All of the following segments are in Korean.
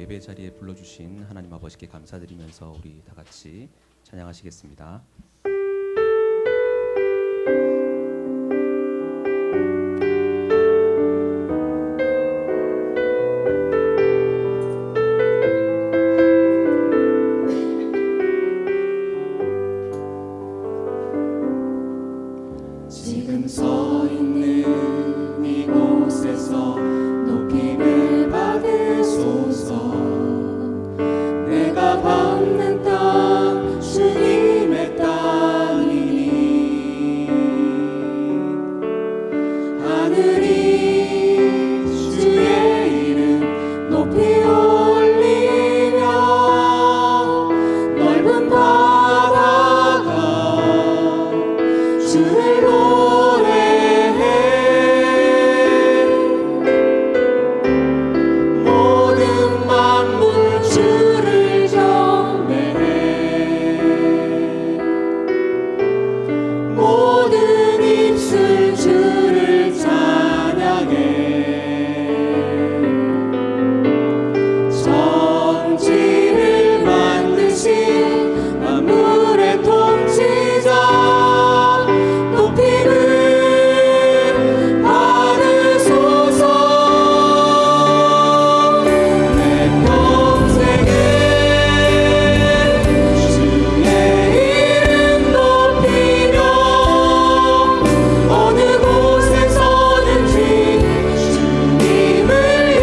예배 자리에 불러주신 하나님 아버지께 감사드리면서 우리 다 같이 찬양하시겠습니다. 지금 서 있는 이곳에서 높임을 받으소서. 내가 밟는 땅 주님의 땅이니 하늘이 주의 이름 높이 올리며 넓은 바다가 주를 노래해. 모든 만물 주를 경배해. 모든 입술 주를 찬양해. 천지를 만드신 만물의 통치자 높임을 받으소서. 내 평생에 주의 이름 높이며 어느 곳에서든지 주님을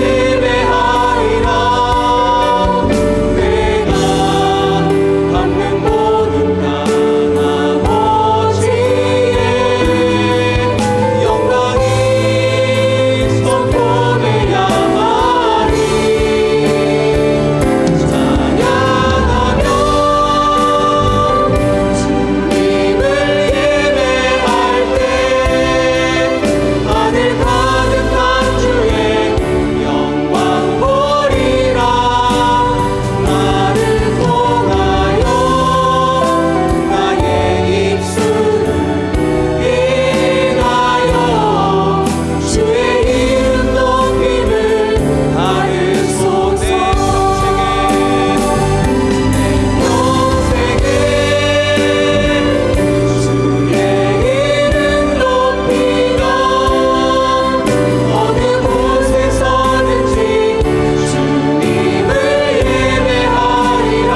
예배하리라. 내가 밟는 모든 땅 아버지의 영광이 선포되야 하리. 찬양하며 주님을 예배할 때 하늘 가득한 주의 영광 보리라. 나를 통하여 나의 입술을 인하여 주의 이름 높임을 받으소서. 내 평생에 주의 이름 높이며 어느 곳에서든지 주님을 예배하리라.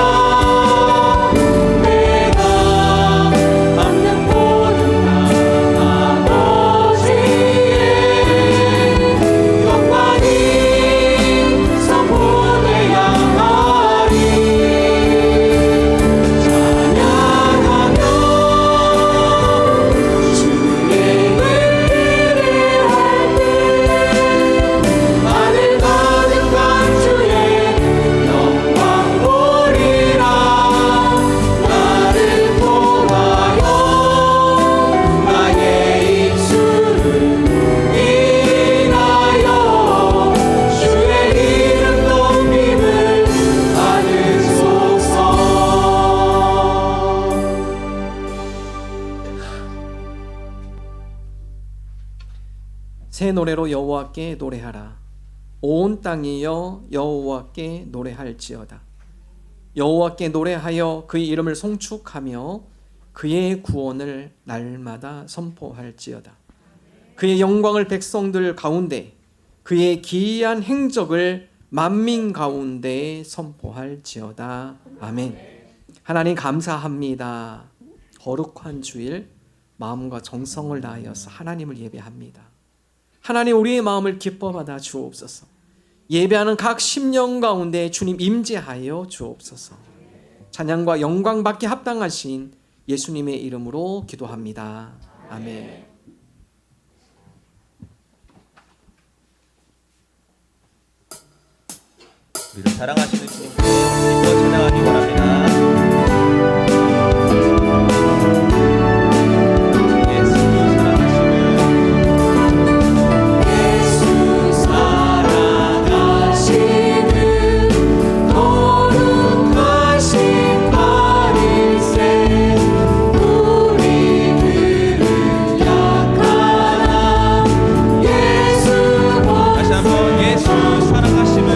내가 밟는 모든 땅 아버지의 영광이 선포되야 하리. 찬양하며 주님을 예배할 때 하늘 가득한 주의 영광 보리라. 나를 통하여 나의 입술을 인하여 주의 이름 높임을 받으소서. 새 노래로 여호와께 노래하라. 온 땅이여 여호와께 노래할지어다. 여호와께 노래하여 그의 이름을 송축하며 그의 구원을 날마다 선포할지어다. 그의 영광을 백성들 가운데, 그의 기이한 행적을 만민 가운데 선포할지어다. 아멘. 하나님 감사합니다. 거룩한 주일 마음과 정성을 다하여서 하나님을 예배합니다. 하나님, 우리의 마음을 기뻐 받아 주옵소서. 예배하는 각 심령 가운데 주님 임재하여 주옵소서. 찬양과 영광 받기 합당하신 예수님의 이름으로 기도합니다. 아멘. 우리를 사랑하시는 주님께 힘써 찬양하기 원합니다. 예수 사랑하시는 거룩하신 바리새 우리들을 약하나 예수 다시 한번 예수 사랑하시는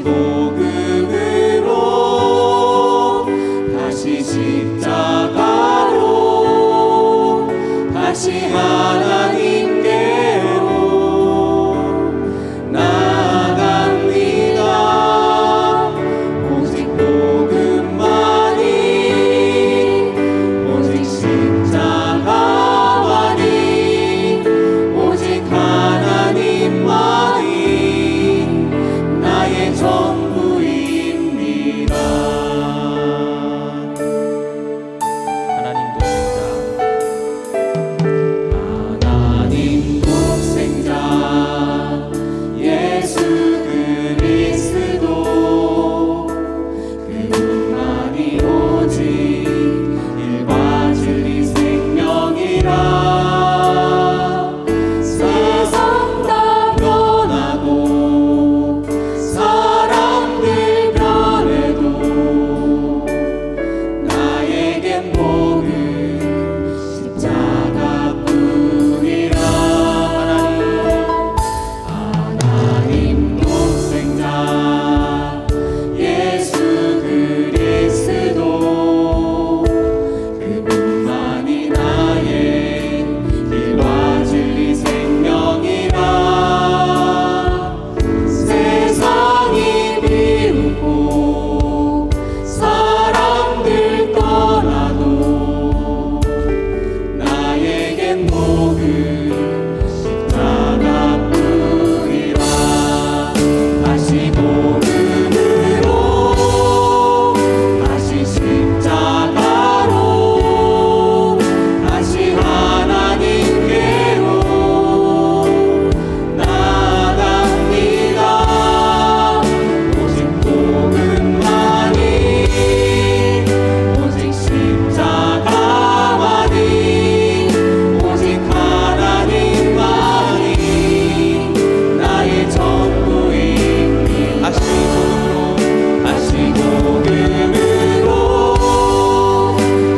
복음으로 다시 십자가로 다시 하나님께로 나아갑니다. 오직 복음만이 오직 십자가만이 오직 하나님만이 나의 전부입니다. 하나님 독생자 하나님 독생자 예수 그리스도 그분만이 오직 일과 진리 생명이라 세상 다 변하고 사람들 변해도 나에겐 복음 십자가뿐이라. 하나님 독생자 예수 그리스도 그분만이 나의 길과 진리 생명이라. 세상이 비웃고 사람들 떠나도 나에겐 복음 십자가뿐이라. 다시 복음으로 다시 십자가로 다시 하나님께로 나아갑니다. 오직 복음만이 오직 십자가만이 오직 하나님만이 나의 전부입니다. 다시 복음으로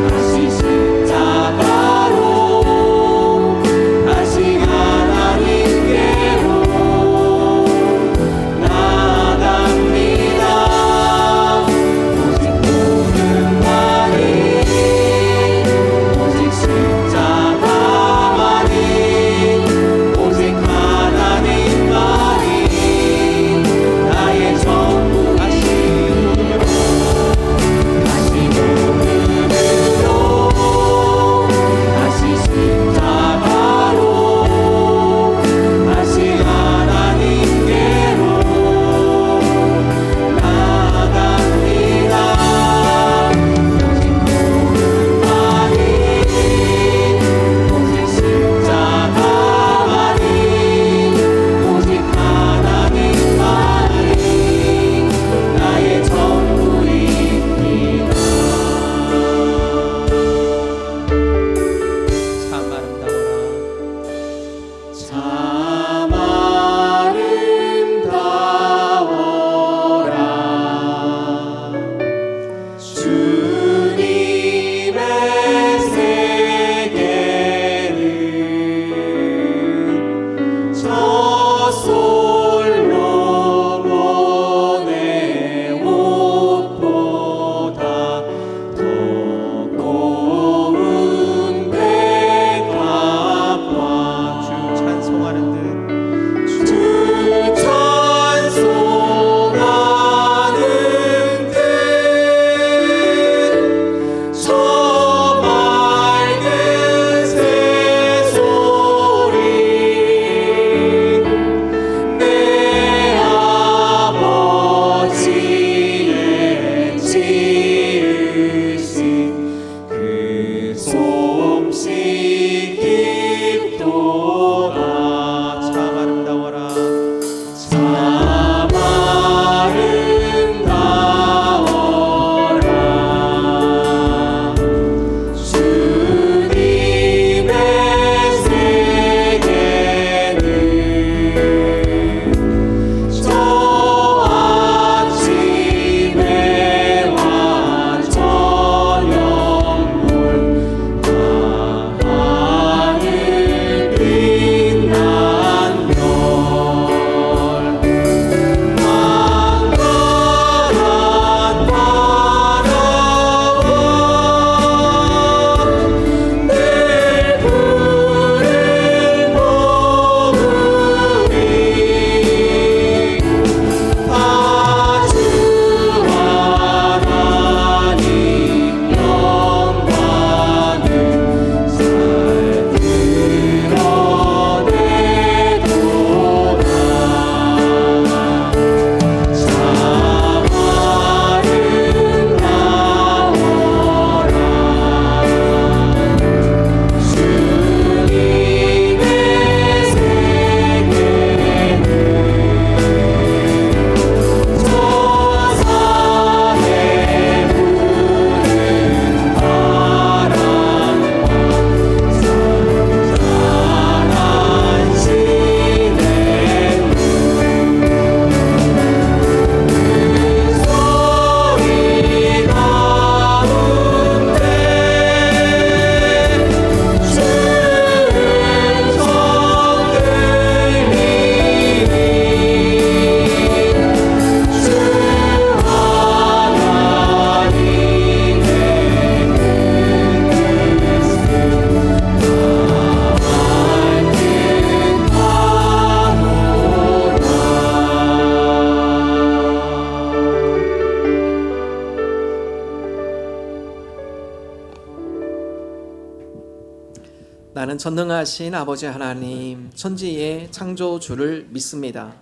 다시 십자가로 다시 하나님께로 나아갑니다. 오직 복음만이 오직 십자가만이 오직 하나님만이 나의 전부입니다. 다시 복음으로 다시 십자가로 다시 하나님께로 나아갑니다. 오직 복음만이 오직 십자가만이 오직 하나님만이 나의 전부입니다. 참 아름다워라 참 아름다워라 주님의 세계는 저솔로 모네 옷보다 더 고운 백합과 주 찬송하는 나는 전능하신 아버지 하나님, 천지의 창조주를 믿습니다.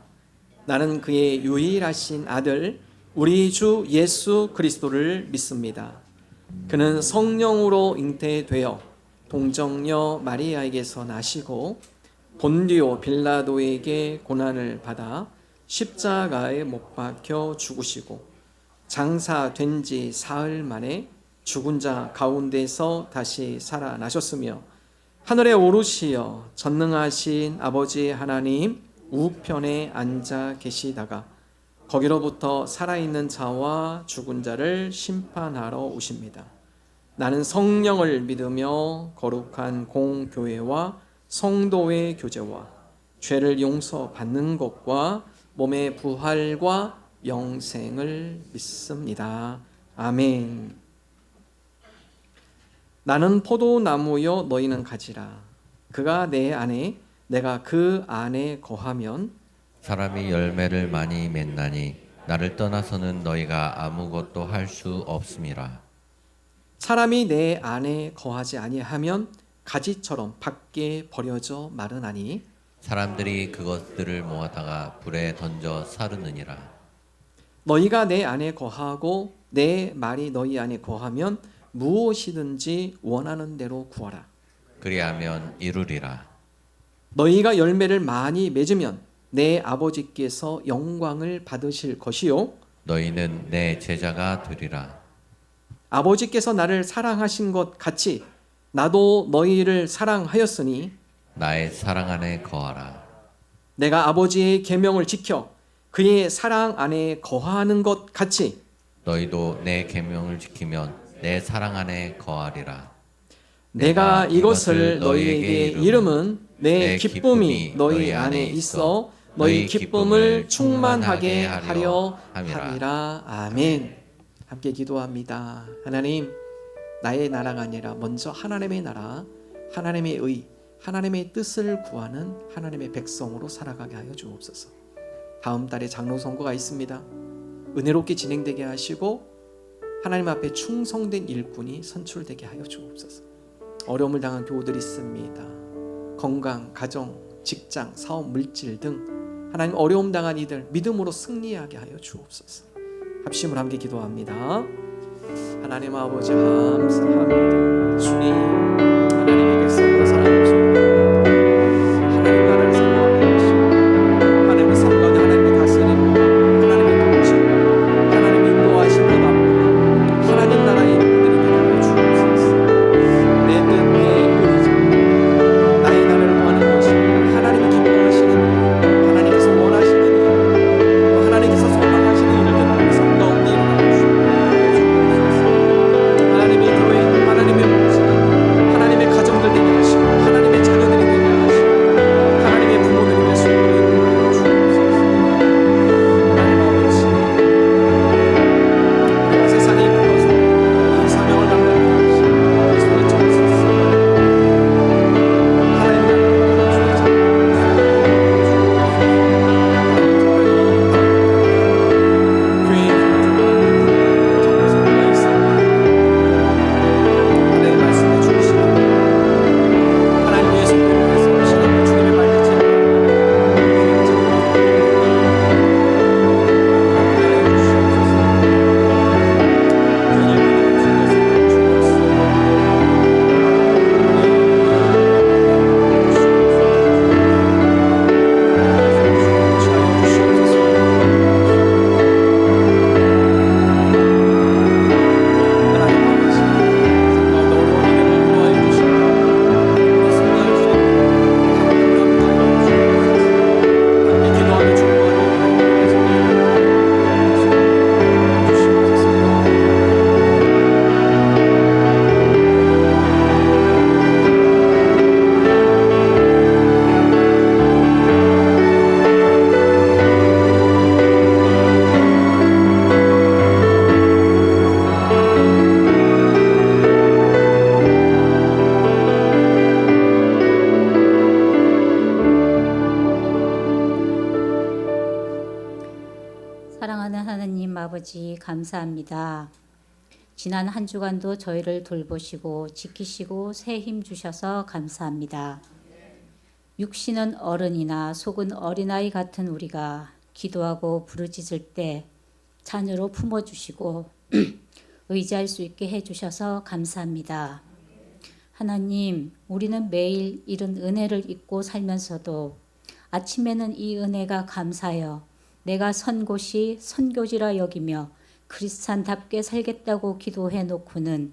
나는 그의 유일하신 아들, 우리 주 예수 그리스도를 믿습니다. 그는 성령으로 잉태되어 동정녀 마리아에게서 나시고 본디오 빌라도에게 고난을 받아 십자가에 못 박혀 죽으시고 장사된 지 사흘 만에 죽은 자 가운데서 다시 살아나셨으며 하늘에 오르시어 전능하신 아버지 하나님 우편에 앉아 계시다가 거기로부터 살아있는 자와 죽은 자를 심판하러 오십니다. 나는 성령을 믿으며 거룩한 공교회와 성도의 교제와 죄를 용서받는 것과 몸의 부활과 영생을 믿습니다. 아멘. 나는 포도나무여 너희는 가지라. 그가 내 안에 내가 그 안에 거하면 사람이 열매를 많이 맺나니 나를 떠나서는 너희가 아무것도 할 수 없음이라. 사람이 내 안에 거하지 아니하면 가지처럼 밖에 버려져 마르나니 사람들이 그것들을 모아다가 불에 던져 사르느니라. 너희가 내 안에 거하고 내 말이 너희 안에 거하면 무엇이든지 원하는 대로 구하라. 그리하면 이루리라. 너희가 열매를 많이 맺으면 내 아버지께서 영광을 받으실 것이요 너희는 내 제자가 되리라. 아버지께서 나를 사랑하신 것 같이 나도 너희를 사랑하였으니 나의 사랑 안에 거하라. 내가 아버지의 계명을 지켜 그의 사랑 안에 거하는 것 같이 너희도 내 계명을 지키면 내 사랑 안에 거하리라. 내가 이것을 너희에게 이름은 내 기쁨이 너희 안에 있어 너희 기쁨을 충만하게 하려 함이라. 아멘. 함께 기도합니다. 하나님, 나의 나라가 아니라 먼저 하나님의 나라, 하나님의 의, 하나님의 뜻을 구하는 하나님의 백성으로 살아가게 하여 주옵소서. 다음 달에 장로 선거가 있습니다. 은혜롭게 진행되게 하시고 하나님 앞에 충성된 일꾼이 선출되게 하여 주옵소서. 어려움을 당한 교우들이 있습니다. 건강, 가정, 직장, 사업, 물질 등 하나님 어려움 당한 이들 믿음으로 승리하게 하여 주옵소서. 합심을 함께 기도합니다. 하나님 아버지 감사합니다. 주님, 하나님의 백성으로 살아주시옵소서. 하나님 나라를 생각하게 하시고 하나님의 삶 가운데 하나님의 다스림, 하나님의 통치, 하나님의 인도하심을 받고 하나님 나라의 일꾼들이 되게 하여 주옵소서. 내 뜻, 내 의지, 나의 나라를 구하는 것이 하나님이 기뻐하시는 일, 하나님께서 원하시는 일, 또 하나님께서 소망하시는 일들을 우리 삶 가운데 일어나 주옵소서. 하나님의 교회, 하나님의 목자, 하나님의 가정들 되게 하시고 하나님의 자녀들이 되게 하시고 하나님의 부모들이 될 수 있도록 인도하여 주옵소서. 하나님 아버지, 우리가 세상에 입혀서 이 사명을 감당하게 하시고 우리 손에 잡을 수 있어. 하나님 나라를 주의 하나님의 말씀에 주시라. 하나님 위해서 기도해서 신앙을 주님의 말 듣지 사랑하는 하나님 아버지 감사합니다. 지난 한 주간도 저희를 돌보시고 지키시고 새 힘 주셔서 감사합니다. 육신은 어른이나 속은 어린아이 같은 우리가 기도하고 부르짖을 때 자녀로 품어주시고 의지할 수 있게 해주셔서 감사합니다. 하나님, 우리는 매일 이런 은혜를 잊고 살면서도 아침에는 이 은혜가 감사하여 내가 선 곳이 선교지라 여기며 크리스찬답게 살겠다고 기도해 놓고는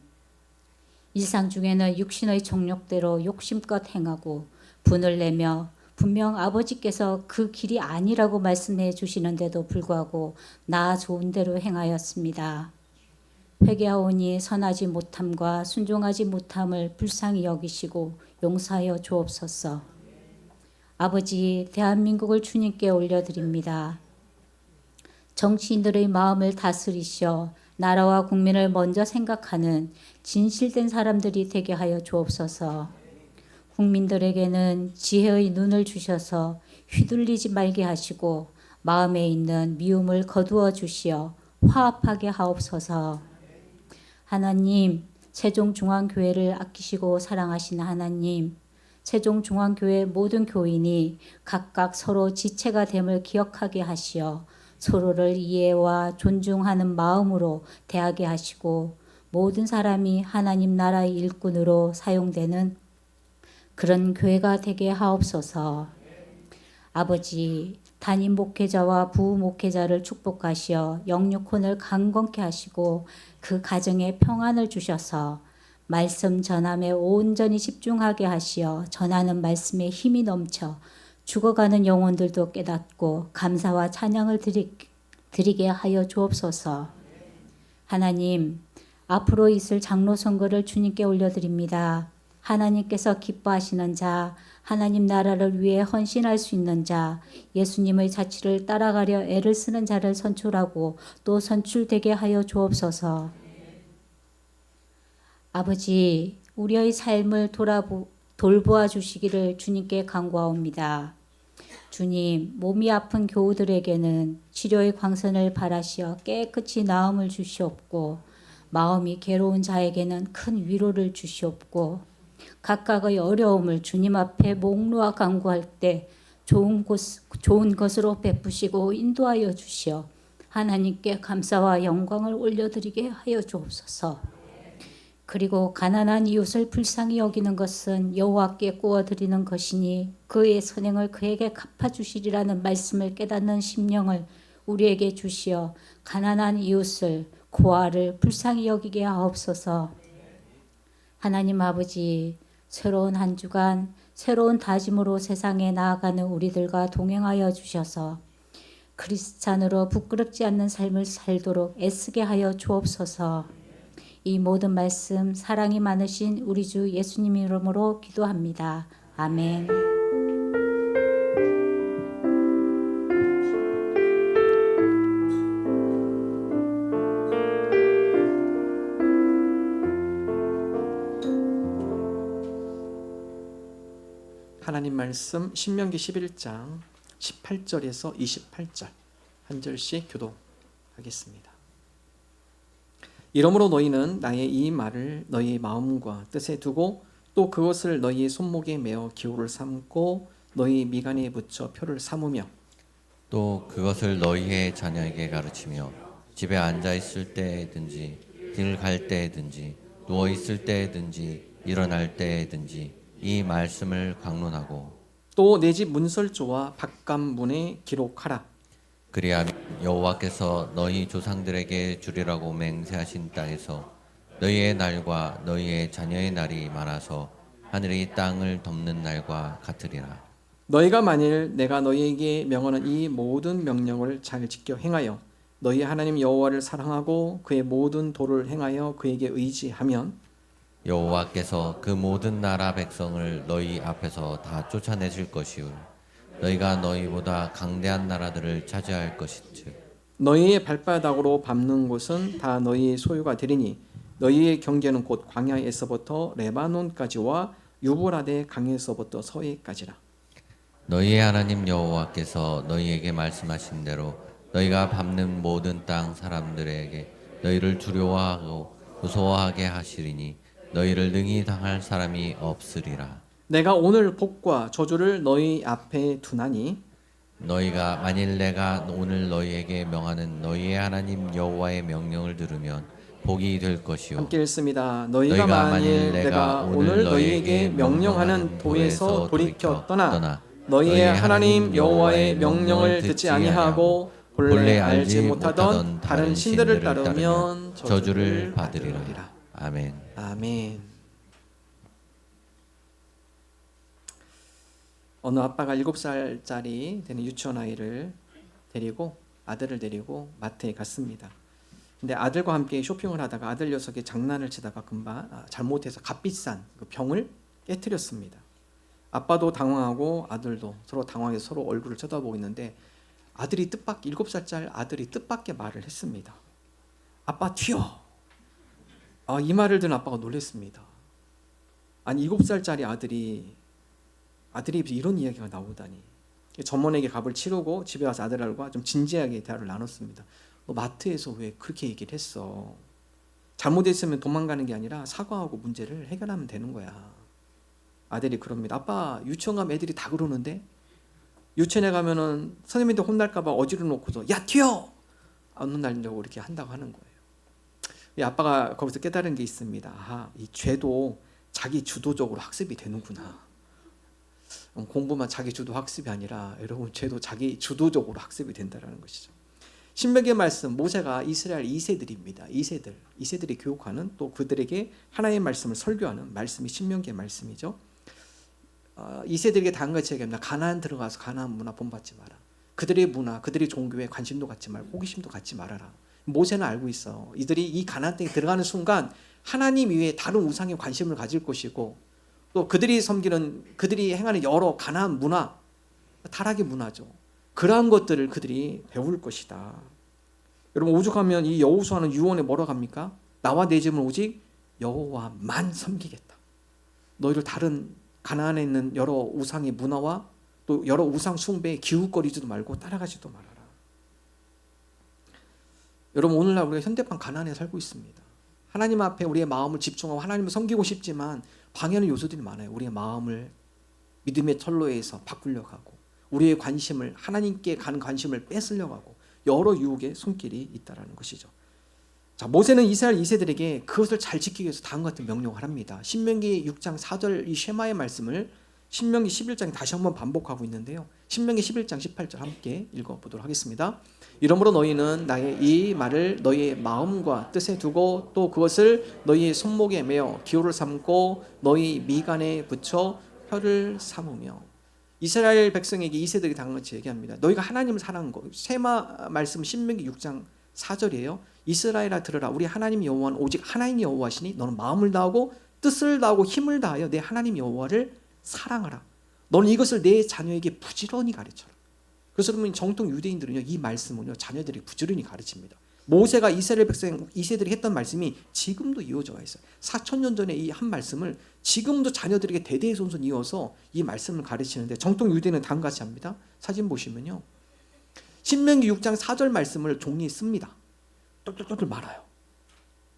일상 중에는 육신의 정욕대로 욕심껏 행하고 분을 내며 분명 아버지께서 그 길이 아니라고 말씀해 주시는데도 불구하고 나 좋은 대로 행하였습니다. 회개하오니 선하지 못함과 순종하지 못함을 불쌍히 여기시고 용서하여 주옵소서. 아버지, 대한민국을 주님께 올려드립니다. 정치인들의 마음을 다스리시어 나라와 국민을 먼저 생각하는 진실된 사람들이 되게 하여 주옵소서. 국민들에게는 지혜의 눈을 주셔서 휘둘리지 말게 하시고 마음에 있는 미움을 거두어 주시어 화합하게 하옵소서. 하나님, 세종중앙교회를 아끼시고 사랑하시는 하나님, 세종중앙교회 모든 교인이 각각 서로 지체가 됨을 기억하게 하시어 서로를 이해와 존중하는 마음으로 대하게 하시고 모든 사람이 하나님 나라의 일꾼으로 사용되는 그런 교회가 되게 하옵소서. 아버지, 담임 목회자와 부목회자를 축복하시어 영육혼을 강건케 하시고 그 가정에 평안을 주셔서 말씀 전함에 온전히 집중하게 하시어 전하는 말씀에 힘이 넘쳐 죽어가는 영혼들도 깨닫고 감사와 찬양을 드리게 하여 주옵소서. 하나님, 앞으로 있을 장로 선거를 주님께 올려드립니다. 하나님께서 기뻐하시는 자, 하나님 나라를 위해 헌신할 수 있는 자, 예수님의 자취를 따라가려 애를 쓰는 자를 선출하고 또 선출되게 하여 주옵소서. 아버지, 우리의 삶을 돌보아 주시기를 주님께 간구하옵니다. 주님, 몸이 아픈 교우들에게는 치료의 광선을 바라시어 깨끗이 나음을 주시옵고 마음이 괴로운 자에게는 큰 위로를 주시옵고 각각의 어려움을 주님 앞에 목 놓아 간구할 때 좋은 것으로 베푸시고 인도하여 주시어 하나님께 감사와 영광을 올려드리게 하여 주옵소서. 그리고 가난한 이웃을 불쌍히 여기는 것은 여호와께 구워드리는 것이니 그의 선행을 그에게 갚아주시리라는 말씀을 깨닫는 심령을 우리에게 주시어 가난한 이웃을 고아를 불쌍히 여기게 하옵소서. 하나님 아버지, 새로운 한 주간 새로운 다짐으로 세상에 나아가는 우리들과 동행하여 주셔서 크리스찬으로 부끄럽지 않는 삶을 살도록 애쓰게 하여 주옵소서. 이 모든 말씀 사랑이 많으신 우리 주 예수님 이름으로 기도합니다. 아멘. 하나님 말씀 신명기 11장 18절에서 28절 한 절씩 교독하겠습니다. 이러므로 너희는 나의 이 말을 너희의 마음과 뜻에 두고 또 그것을 너희의 손목에 메어 기호를 삼고 너희 미간에 붙여 표를 삼으며 또 그것을 너희의 자녀에게 가르치며 집에 앉아 있을 때든지 길 갈 때든지 누워 있을 때든지 일어날 때든지 이 말씀을 강론하고 또 내 집 문설조와 바깥문에 기록하라. 그리하면 여호와께서 너희 조상들에게 주리라고 맹세하신 땅에서 너희의 날과 너희의 자녀의 날이 많아서 하늘이 땅을 덮는 날과 같으리라. 너희가 만일 내가 너희에게 명하는 이 모든 명령을 잘 지켜 행하여 너희 하나님 여호와를 사랑하고 그의 모든 도를 행하여 그에게 의지하면 여호와께서 그 모든 나라 백성을 너희 앞에서 다 쫓아내실 것이요 너희가 너희보다 강대한 나라들을 차지할 것이즉 너희의 발바닥으로 밟는 곳은 다 너희의 소유가 되리니 너희의 경계는 곧 광야에서부터 레바논까지와 유브라데 강에서부터 서해까지라. 너희의 하나님 여호와께서 너희에게 말씀하신 대로 너희가 밟는 모든 땅 사람들에게 너희를 두려워하고 무서워하게 하시리니 너희를 능히 당할 사람이 없으리라. 내가 오늘 복과 저주를 너희 앞에 두나니 너희가 만일 내가 오늘 너희에게 명하는 너희의 하나님 여호와의 명령을 들으면 복이 될 것이요 함께 읽습니다. 너희가 만일 내가 오늘 너희에게 명령하는 도에서 돌이켜 떠나 너희의 하나님 여호와의 명령을 듣지 아니하고 본래 알지 못하던 다른 신들을 따르면 저주를 받으리라. 아멘. 아멘. 어느 아빠가 7살짜리 되는 유치원 아이를 데리고 아들을 데리고 마트에 갔습니다. 근데 아들과 함께 쇼핑을 하다가 아들 녀석이 장난을 치다가 금방 잘못해서 값비싼 그 병을 깨뜨렸습니다. 아빠도 당황하고 아들도 서로 당황해서 서로 얼굴을 쳐다보고 있는데 아들이 뜻밖의 7살짜리 아들이 뜻밖의 말을 했습니다. 아빠 튀어. 이 말을 듣는 아빠가 놀랐습니다. 아니 7살짜리 아들이 이런 이야기가 나오다니. 전문에게 값을 치르고 집에 와서 아들과 좀 진지하게 대화를 나눴습니다. 너 마트에서 왜 그렇게 얘기를 했어? 잘못했으면 도망가는 게 아니라 사과하고 문제를 해결하면 되는 거야. 아들이 그럽니다. 아빠 유치원 가면 애들이 다 그러는데 유치원에 가면은 선생님한테 혼날까 봐 어지러 놓고서 야 튀어! 안 혼날려고 이렇게 한다고 하는 거예요. 아빠가 거기서 깨달은 게 있습니다. 이 죄도 자기 주도적으로 학습이 되는구나. 공부만 자기 주도 학습이 아니라 여러분 죄도 자기 주도적으로 학습이 된다는 것이죠. 신명기의 말씀, 모세가 이스라엘 2세들입니다. 2세들이 교육하는 또 그들에게 하나님의 말씀을 설교하는 말씀이 신명기의 말씀이죠. 2세들에게 다음같이 얘기합니다. 가나안 들어가서 가나안 문화 본받지 마라. 그들의 문화, 그들의 종교에 관심도 갖지 말고 호기심도 갖지 말아라. 모세는 알고 있어. 이들이 이 가나안 땅에 들어가는 순간 하나님 이외에 다른 우상에 관심을 가질 것이고 또 그들이 섬기는 그들이 행하는 여러 가나안 문화, 타락의 문화죠. 그러한 것들을 그들이 배울 것이다. 여러분 오죽하면 이 여호수아는 유언에 뭐라고 합니까? 나와 내 집은 오직 여호와만 섬기겠다. 너희를 다른 가나안에 있는 여러 우상의 문화와 또 여러 우상 숭배에 기웃거리지도 말고 따라가지도 말아라. 여러분 오늘날 우리가 현대판 가나안에 살고 있습니다. 하나님 앞에 우리의 마음을 집중하고 하나님을 섬기고 싶지만 방해하는 요소들이 많아요. 우리의 마음을 믿음의 철로에서 바꾸려고 하고 우리의 관심을 하나님께 가는 관심을 뺏으려고 하고 여러 유혹의 손길이 있다는 것이죠. 자, 모세는 이스라엘 2세들에게 그것을 잘 지키기 위해서 다음과 같은 명령을 합니다. 신명기 6장 4절 이 쉐마의 말씀을 신명기 11장에 다시 한번 반복하고 있는데요. 신명기 11장 18절 함께 읽어보도록 하겠습니다. 이러므로 너희는 나의 이 말을 너희의 마음과 뜻에 두고 또 그것을 너희의 손목에 매어 기호를 삼고 너희 미간에 붙여 혀를 삼으며. 이스라엘 백성에게 2세들이 당같이 얘기합니다. 너희가 하나님을 사랑한 거. 쉐마 말씀 신명기 6장 4절이에요. 이스라엘아 들으라. 우리 하나님 여호와는 오직 하나님 여호와시니 너는 마음을 다하고 뜻을 다하고 힘을 다하여 내 하나님 여호와를 사랑하라. 너는 이것을 내 자녀에게 부지런히 가르쳐라. 그래서 여러분 정통 유대인들은요 이 말씀은요 자녀들에게 부지런히 가르칩니다. 모세가 이스라엘 백성 2세들이 했던 말씀이 지금도 이어져 있어요. 4,000년 전에 이 한 말씀을 지금도 자녀들에게 대대손손 이어서 이 말씀을 가르치는데 정통 유대인은 다음과 같이 합니다. 사진 보시면요. 신명기 6장 4절 말씀을 종이에 씁니다. 똘똘똘 말아요.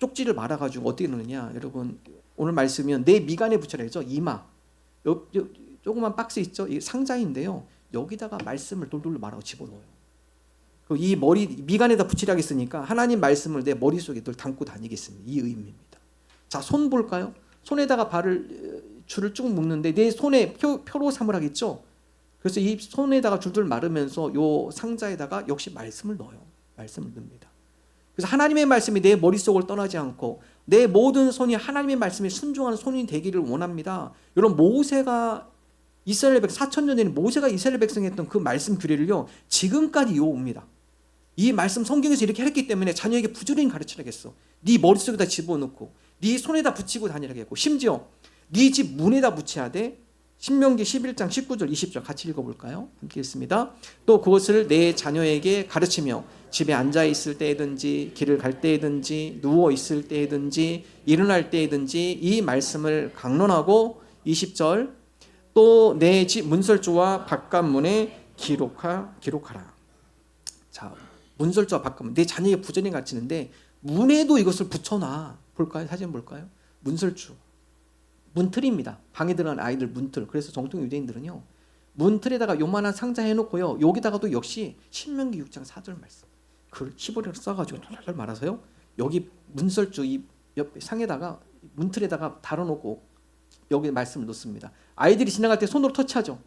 쪽지를 말아가지고 어떻게 넣느냐. 여러분 오늘 말씀이면 내 미간에 붙여라 했죠. 이마. 조그만 박스 있죠. 이 상자인데요. 여기다가 말씀을 돌돌 말아서 집어넣어요. 이 머리 미간에다 붙이라고 했으니까 하나님 말씀을 내 머릿속에 늘 담고 다니겠습니다. 이 의미입니다. 자, 손 볼까요? 손에다가 줄을 쭉 묶는데 내 손에 표로 삼으라겠죠. 그래서 이 손에다가 줄줄 마르면서 요 상자에다가 역시 말씀을 넣어요. 말씀을 넣습니다. 그래서 하나님의 말씀이 내 머릿속을 떠나지 않고 내 모든 손이 하나님의 말씀에 순종하는 손이 되기를 원합니다. 여러분 모세가 이스라엘 백성 4,000년 전에 모세가 이스라엘 백성이 했던 그 말씀 규례를요 지금까지 이어옵니다. 이 말씀 성경에서 이렇게 했기 때문에 자녀에게 부지런히 가르치라겠어. 네 머릿속에다 집어넣고 네 손에다 붙이고 다니라겠고 심지어 네 집 문에다 붙여야 돼. 신명기 11장 19절 20절 같이 읽어볼까요? 함께 읽습니다. 또 그것을 내 자녀에게 가르치며 집에 앉아있을 때든지 길을 갈 때든지 누워있을 때든지 일어날 때든지 이 말씀을 강론하고 20절 또 내 집 문설주와 바깥문에 기록하라. 자, 문설주와 바깥문 내 자녀에게 부지런히 가르치는데 문에도 이것을 붙여놔. 볼까요? 사진 볼까요? 문설주. 문틀입니다. 방에 들어간 아이들 문틀. 그래서 정통 유대인들은요. 문틀에다가 요만한 상자 해놓고요. 여기다가도 역시 신명기 6장 4절 말씀. 그 시보리로 써가지고 털털 말아서요. 여기 문설주 이 옆에 상에다가 문틀에다가 달아놓고 여기 말씀을 놓습니다. 아이들이 지나갈 때 손으로 터치하죠.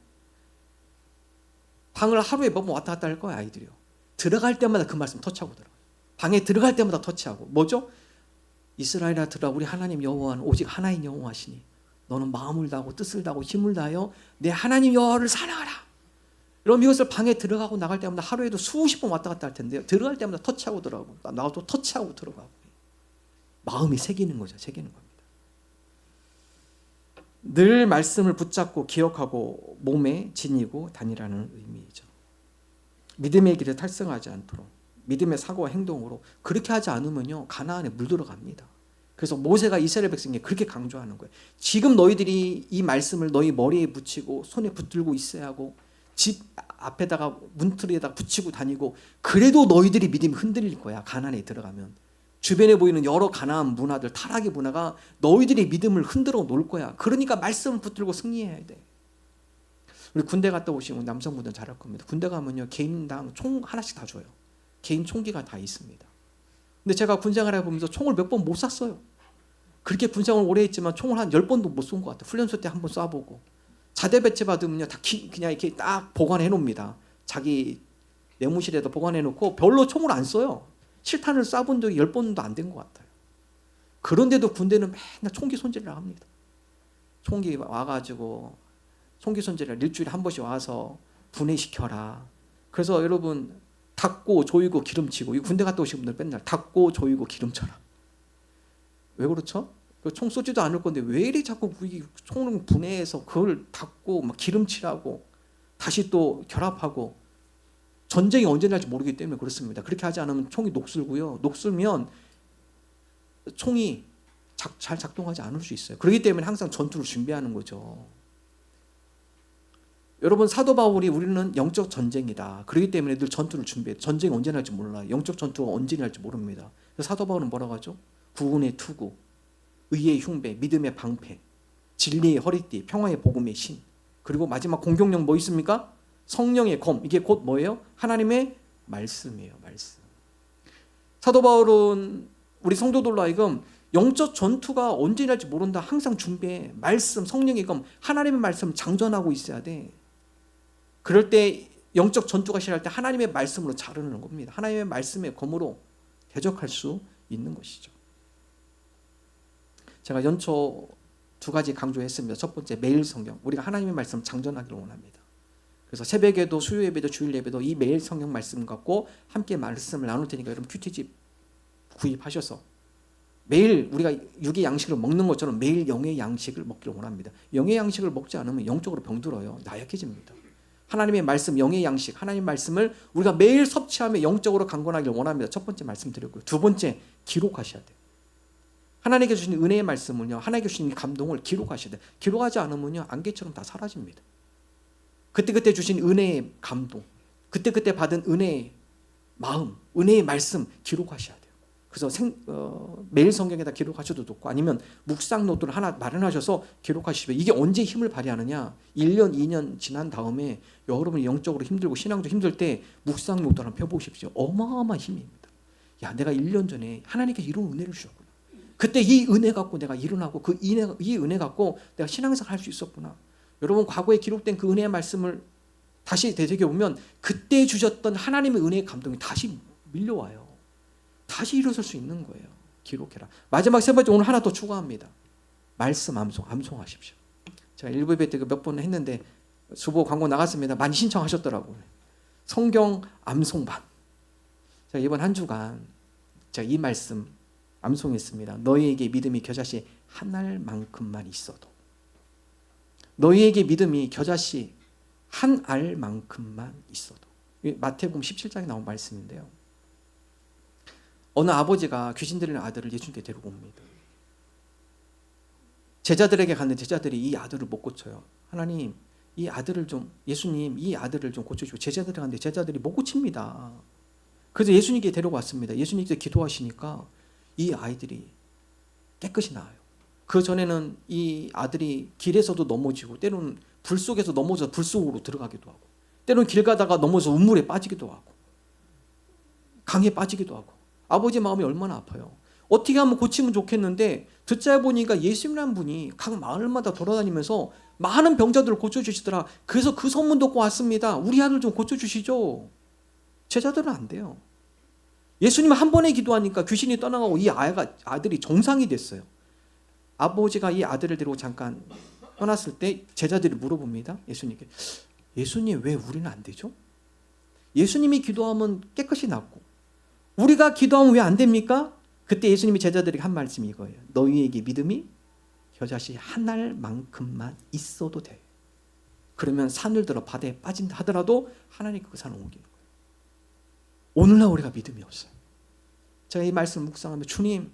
방을 하루에 몇 번 왔다 갔다 할 거예요. 아이들이요. 들어갈 때마다 그 말씀 터치하고 들어가요. 방에 들어갈 때마다 터치하고. 뭐죠? 이스라엘아 들으라 우리 하나님 여호와는 오직 하나인 여호와시니 너는 마음을 다하고 뜻을 다하고 힘을 다하여 내 하나님 여호와를 사랑하라. 그럼 이것을 방에 들어가고 나갈 때마다 하루에도 수십 번 왔다 갔다 할 텐데요. 들어갈 때마다 터치하고 들어가고 나가도 터치하고 들어가고. 마음이 새기는 거죠. 새기는 겁니다. 늘 말씀을 붙잡고 기억하고 몸에 지니고 다니라는 의미이죠. 믿음의 길에 탈승하지 않도록 믿음의 사고와 행동으로 그렇게 하지 않으면요 가나안에 물들어갑니다. 그래서 모세가 이스라엘 백성에게 그렇게 강조하는 거예요. 지금 너희들이 이 말씀을 너희 머리에 붙이고 손에 붙들고 있어야 하고 집 앞에다가 문틀에다가 붙이고 다니고 그래도 너희들이 믿음이 흔들릴 거야. 가나안에 들어가면 주변에 보이는 여러 가나안 문화들 타락의 문화가 너희들의 믿음을 흔들어 놓을 거야. 그러니까 말씀을 붙들고 승리해야 돼. 우리 군대 갔다 오시면 남성분들은 잘할 겁니다. 군대 가면요 개인당 총 하나씩 다 줘요. 개인 총기가 다 있습니다. 근데 제가 군생활 해보면서 총을 몇 번 못 쐈어요. 그렇게 군생활을 오래 했지만 총을 한 10번도 못 쏜 것 같아요. 훈련소 때 한번 쏴보고 자대 배치 받으면요 다 그냥 이렇게 딱 보관해 놓습니다. 자기 내무실에다 보관해 놓고 별로 총을 안 써요. 실탄을 쏴본 적이 10번도 안 된 것 같아요. 그런데도 군대는 맨날 총기 손질을 합니다. 총기 와가지고 총기 손질을 일주일에 한 번씩 와서 분해시켜라. 그래서 여러분 닦고 조이고 기름치고 이 군대 갔다 오신 분들 맨날 닦고 조이고 기름쳐라. 왜 그렇죠? 총 쏘지도 않을 건데 왜 이리 자꾸 총을 분해해서 그걸 닦고 막 기름칠하고 다시 또 결합하고 전쟁이 언제 날지 모르기 때문에 그렇습니다. 그렇게 하지 않으면 총이 녹슬고요. 녹슬면 총이 잘 작동하지 않을 수 있어요. 그렇기 때문에 항상 전투를 준비하는 거죠. 여러분 사도 바울이 우리는 영적 전쟁이다. 그렇기 때문에 늘 전투를 준비해요. 전쟁이 언제 날지 몰라요. 영적 전투가 언제 날지 모릅니다. 사도 바울은 뭐라고 하죠? 구원의 투구, 의의 흉배, 믿음의 방패, 진리의 허리띠, 평화의 복음의 신. 그리고 마지막 공격력 뭐 있습니까? 성령의 검. 이게 곧 뭐예요? 하나님의 말씀이에요. 말씀. 사도 바울은 우리 성도들로 하여금 영적 전투가 언제 날지 모른다. 항상 준비해. 말씀, 성령의 검, 하나님의 말씀 장전하고 있어야 돼. 그럴 때 영적 전투가 시작할 때 하나님의 말씀으로 자르는 겁니다. 하나님의 말씀의 검으로 대적할 수 있는 것이죠. 제가 연초 2가지 강조했습니다. 첫 번째 매일 성경. 우리가 하나님의 말씀 장전하기를 원합니다. 그래서 새벽에도 수요 예배도 주일 예배도 이 매일 성경 말씀 갖고 함께 말씀을 나눌 테니까 여러분 큐티집 구입하셔서 매일 우리가 육의 양식을 먹는 것처럼 매일 영의 양식을 먹기를 원합니다. 영의 양식을 먹지 않으면 영적으로 병들어요. 나약해집니다. 하나님의 말씀, 영의 양식, 하나님의 말씀을 우리가 매일 섭취하며 영적으로 강건하기를 원합니다. 첫 번째 말씀드렸고요. 두 번째 기록하셔야 돼요. 하나님께 주신 은혜의 말씀은요. 하나님께 주신 감동을 기록하셔야 돼요. 기록하지 않으면요. 안개처럼 다 사라집니다. 그때그때 주신 은혜의 감동, 그때그때 받은 은혜의 마음, 은혜의 말씀 기록하셔야 돼요. 그래서 매일 성경에다 기록하셔도 좋고 아니면 묵상 노트를 하나 마련하셔서 기록하시면 이게 언제 힘을 발휘하느냐 1년 2년 지난 다음에 여러분이 영적으로 힘들고 신앙적으로 힘들 때 묵상 노트를 한번 펴보십시오. 어마어마한 힘입니다. 야 내가 1년 전에 하나님께서 이런 은혜를 주셨구나. 그때 이 은혜 갖고 내가 일어나고 이 은혜 갖고 내가 신앙생활 할 수 있었구나. 여러분 과거에 기록된 그 은혜의 말씀을 다시 되새겨보면 그때 주셨던 하나님의 은혜의 감동이 다시 밀려와요. 다시 일어설 수 있는 거예요. 기록해라. 마지막 세 번째 오늘 하나 더 추가합니다. 말씀 암송하십시오. 제가 일부 예배 때 몇 번 했는데 수보 광고 나갔습니다. 많이 신청하셨더라고요. 성경 암송반. 제가 이번 한 주간 제가 이 말씀 암송했습니다. 너희에게 믿음이 겨자씨 한 알만큼만 있어도 너희에게 믿음이 겨자씨 한 알만큼만 있어도 마태복음 17장에 나온 말씀인데요. 어느 아버지가 귀신 들리는 아들을 예수님께 데리고 옵니다. 제자들에게 갔는데 제자들이 이 아들을 못 고쳐요. 하나님 이 아들을 좀 예수님 이 아들을 좀 고쳐주시고 제자들이 갔는데 제자들이 못 고칩니다. 그래서 예수님께 데려왔습니다. 예수님께서 기도하시니까 이 아이들이 깨끗이 나아요. 그 전에는 이 아들이 길에서도 넘어지고 때로는 불 속에서 넘어져서 불 속으로 들어가기도 하고 때로는 길 가다가 넘어져 우물에 빠지기도 하고 강에 빠지기도 하고 아버지 마음이 얼마나 아파요. 어떻게 하면 고치면 좋겠는데 듣자 보니까 예수님이라는 분이 각 마을마다 돌아다니면서 많은 병자들을 고쳐주시더라. 그래서 그 소문 듣고 왔습니다. 우리 아들 좀 고쳐주시죠. 제자들은 안 돼요. 예수님 한 번에 기도하니까 귀신이 떠나가고 이 아들이 정상이 됐어요. 아버지가 이 아들을 데리고 잠깐 떠났을 때 제자들이 물어봅니다. 예수님께. 예수님 왜 우리는 안 되죠? 예수님이 기도하면 깨끗이 낫고 우리가 기도하면 왜 안 됩니까? 그때 예수님이 제자들에게 한 말씀이 이거예요. 너희에게 믿음이 겨자씨 한 알만큼만 있어도 돼. 그러면 산을 들어 바다에 빠진다 하더라도 하나님 그 산을 옮기는 거예요. 오늘날 우리가 믿음이 없어요. 제가 이 말씀을 묵상하면 주님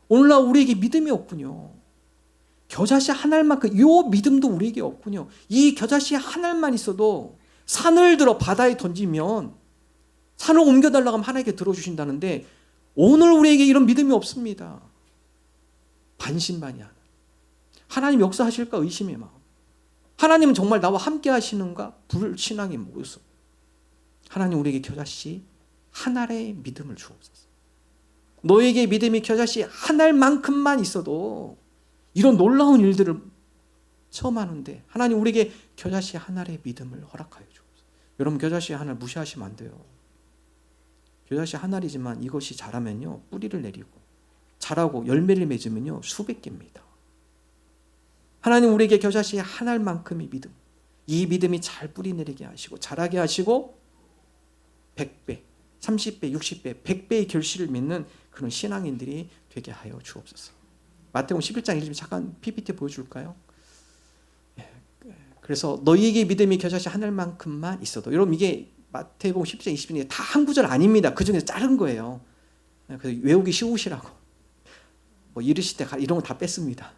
오늘날 우리에게 믿음이 없군요. 겨자씨 한 알만큼 이 믿음도 우리에게 없군요. 이 겨자씨 한 알만 있어도 산을 들어 바다에 던지면 산을 옮겨달라고 하면 하나님께 들어주신다는데 오늘 우리에게 이런 믿음이 없습니다. 반신반의하는 하나님 역사하실까 의심의 마음. 하나님은 정말 나와 함께 하시는가 불신앙의 모습. 하나님 우리에게 겨자씨 한 알의 믿음을 주옵소서. 너에게 믿음이 겨자씨 한 알만큼만 있어도 이런 놀라운 일들을 처음 하는데 하나님 우리에게 겨자씨 한 알의 믿음을 허락하여 주옵소서. 여러분 겨자씨 한 알 무시하시면 안 돼요. 겨자씨 한 알이지만 이것이 자라면요 뿌리를 내리고 자라고 열매를 맺으면요 수백 개입니다. 하나님 우리에게 겨자씨 한 알만큼의 믿음, 이 믿음이 잘 뿌리 내리게 하시고 자라게 하시고 100배, 30배, 60배, 100배의 결실을 맺는 그런 신앙인들이 되게 하여 주옵소서. 마태복음 11장 1절 잠깐 PPT 보여줄까요? 그래서 너희에게 믿음이 겨자씨 한 알만큼만 있어도 여러분 이게 마태복음 10장 20절이 다 한 구절 아닙니다. 그 중에서 자른 거예요. 그래서 외우기 쉬우시라고 뭐 이르실 때 이런 거 다 뺐습니다.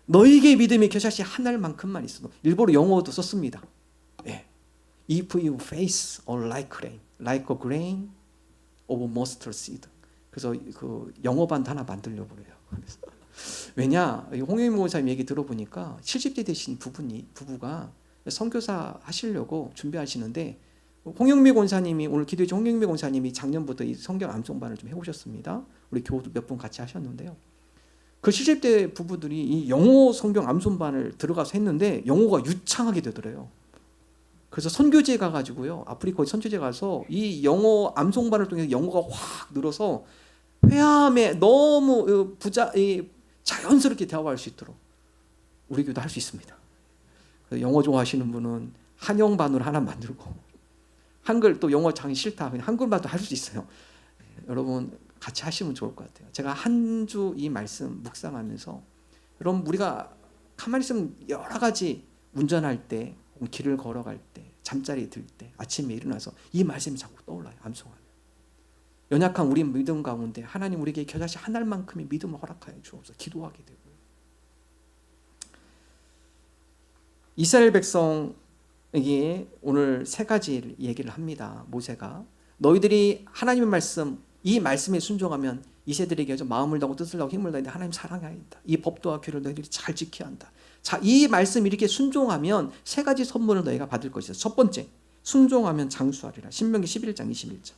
너희에게 믿음이 겨자씨 한 알만큼만 있어도 일부러 영어도 썼습니다. If you face or like rain, like a grain of mustard seed. 그래서 그 영어반도 하나 만들려고 그래요. 왜냐 홍영민 목사님 얘기 들어보니까 70대 되신 부부가 선교사 하시려고 준비하시는데 홍영미 권사님이 오늘 기도해 준 홍영미 권사님이 작년부터 이 성경 암송반을 좀 해오셨습니다. 우리 교우도 몇 분 같이 하셨는데요. 그 70대 부부들이 이 영어 성경 암송반을 들어가서 했는데 영어가 유창하게 되더래요. 그래서 선교지에 가가지고요 아프리카 선교지에 가서 이 영어 암송반을 통해서 영어가 확 늘어서 회함에 너무 자연스럽게 대화할 수 있도록 우리 교도 할 수 있습니다. 영어 좋아하시는 분은 한영반으로 하나 만들고 한글 또 영어 장이 싫다 그냥 한글반도 할 수 있어요. 여러분 같이 하시면 좋을 것 같아요. 제가 한 주 이 말씀 묵상하면서 여러분 우리가 가만히 있으면 여러 가지 운전할 때 길을 걸어갈 때 잠자리에 들 때 아침에 일어나서 이 말씀이 자꾸 떠올라요. 암송하면 연약한 우리 믿음 가운데 하나님 우리에게 겨자씨 한 알만큼의 믿음을 허락하여 주옵소서. 기도하게 되고요. 이스라엘 백성에게 오늘 세 가지 얘기를 합니다. 모세가 너희들이 하나님의 말씀 이 말씀에 순종하면 이 세들에게 마음을 다하고 뜻을 다하고 힘을 다하는데 하나님 사랑해야 한다. 이 법도와 규를 너희들이 잘 지켜야 한다. 자, 이 말씀 이렇게 순종하면 세 가지 선물을 너희가 받을 것이다. 첫 번째, 순종하면 장수하리라. 신명기 11장 21절.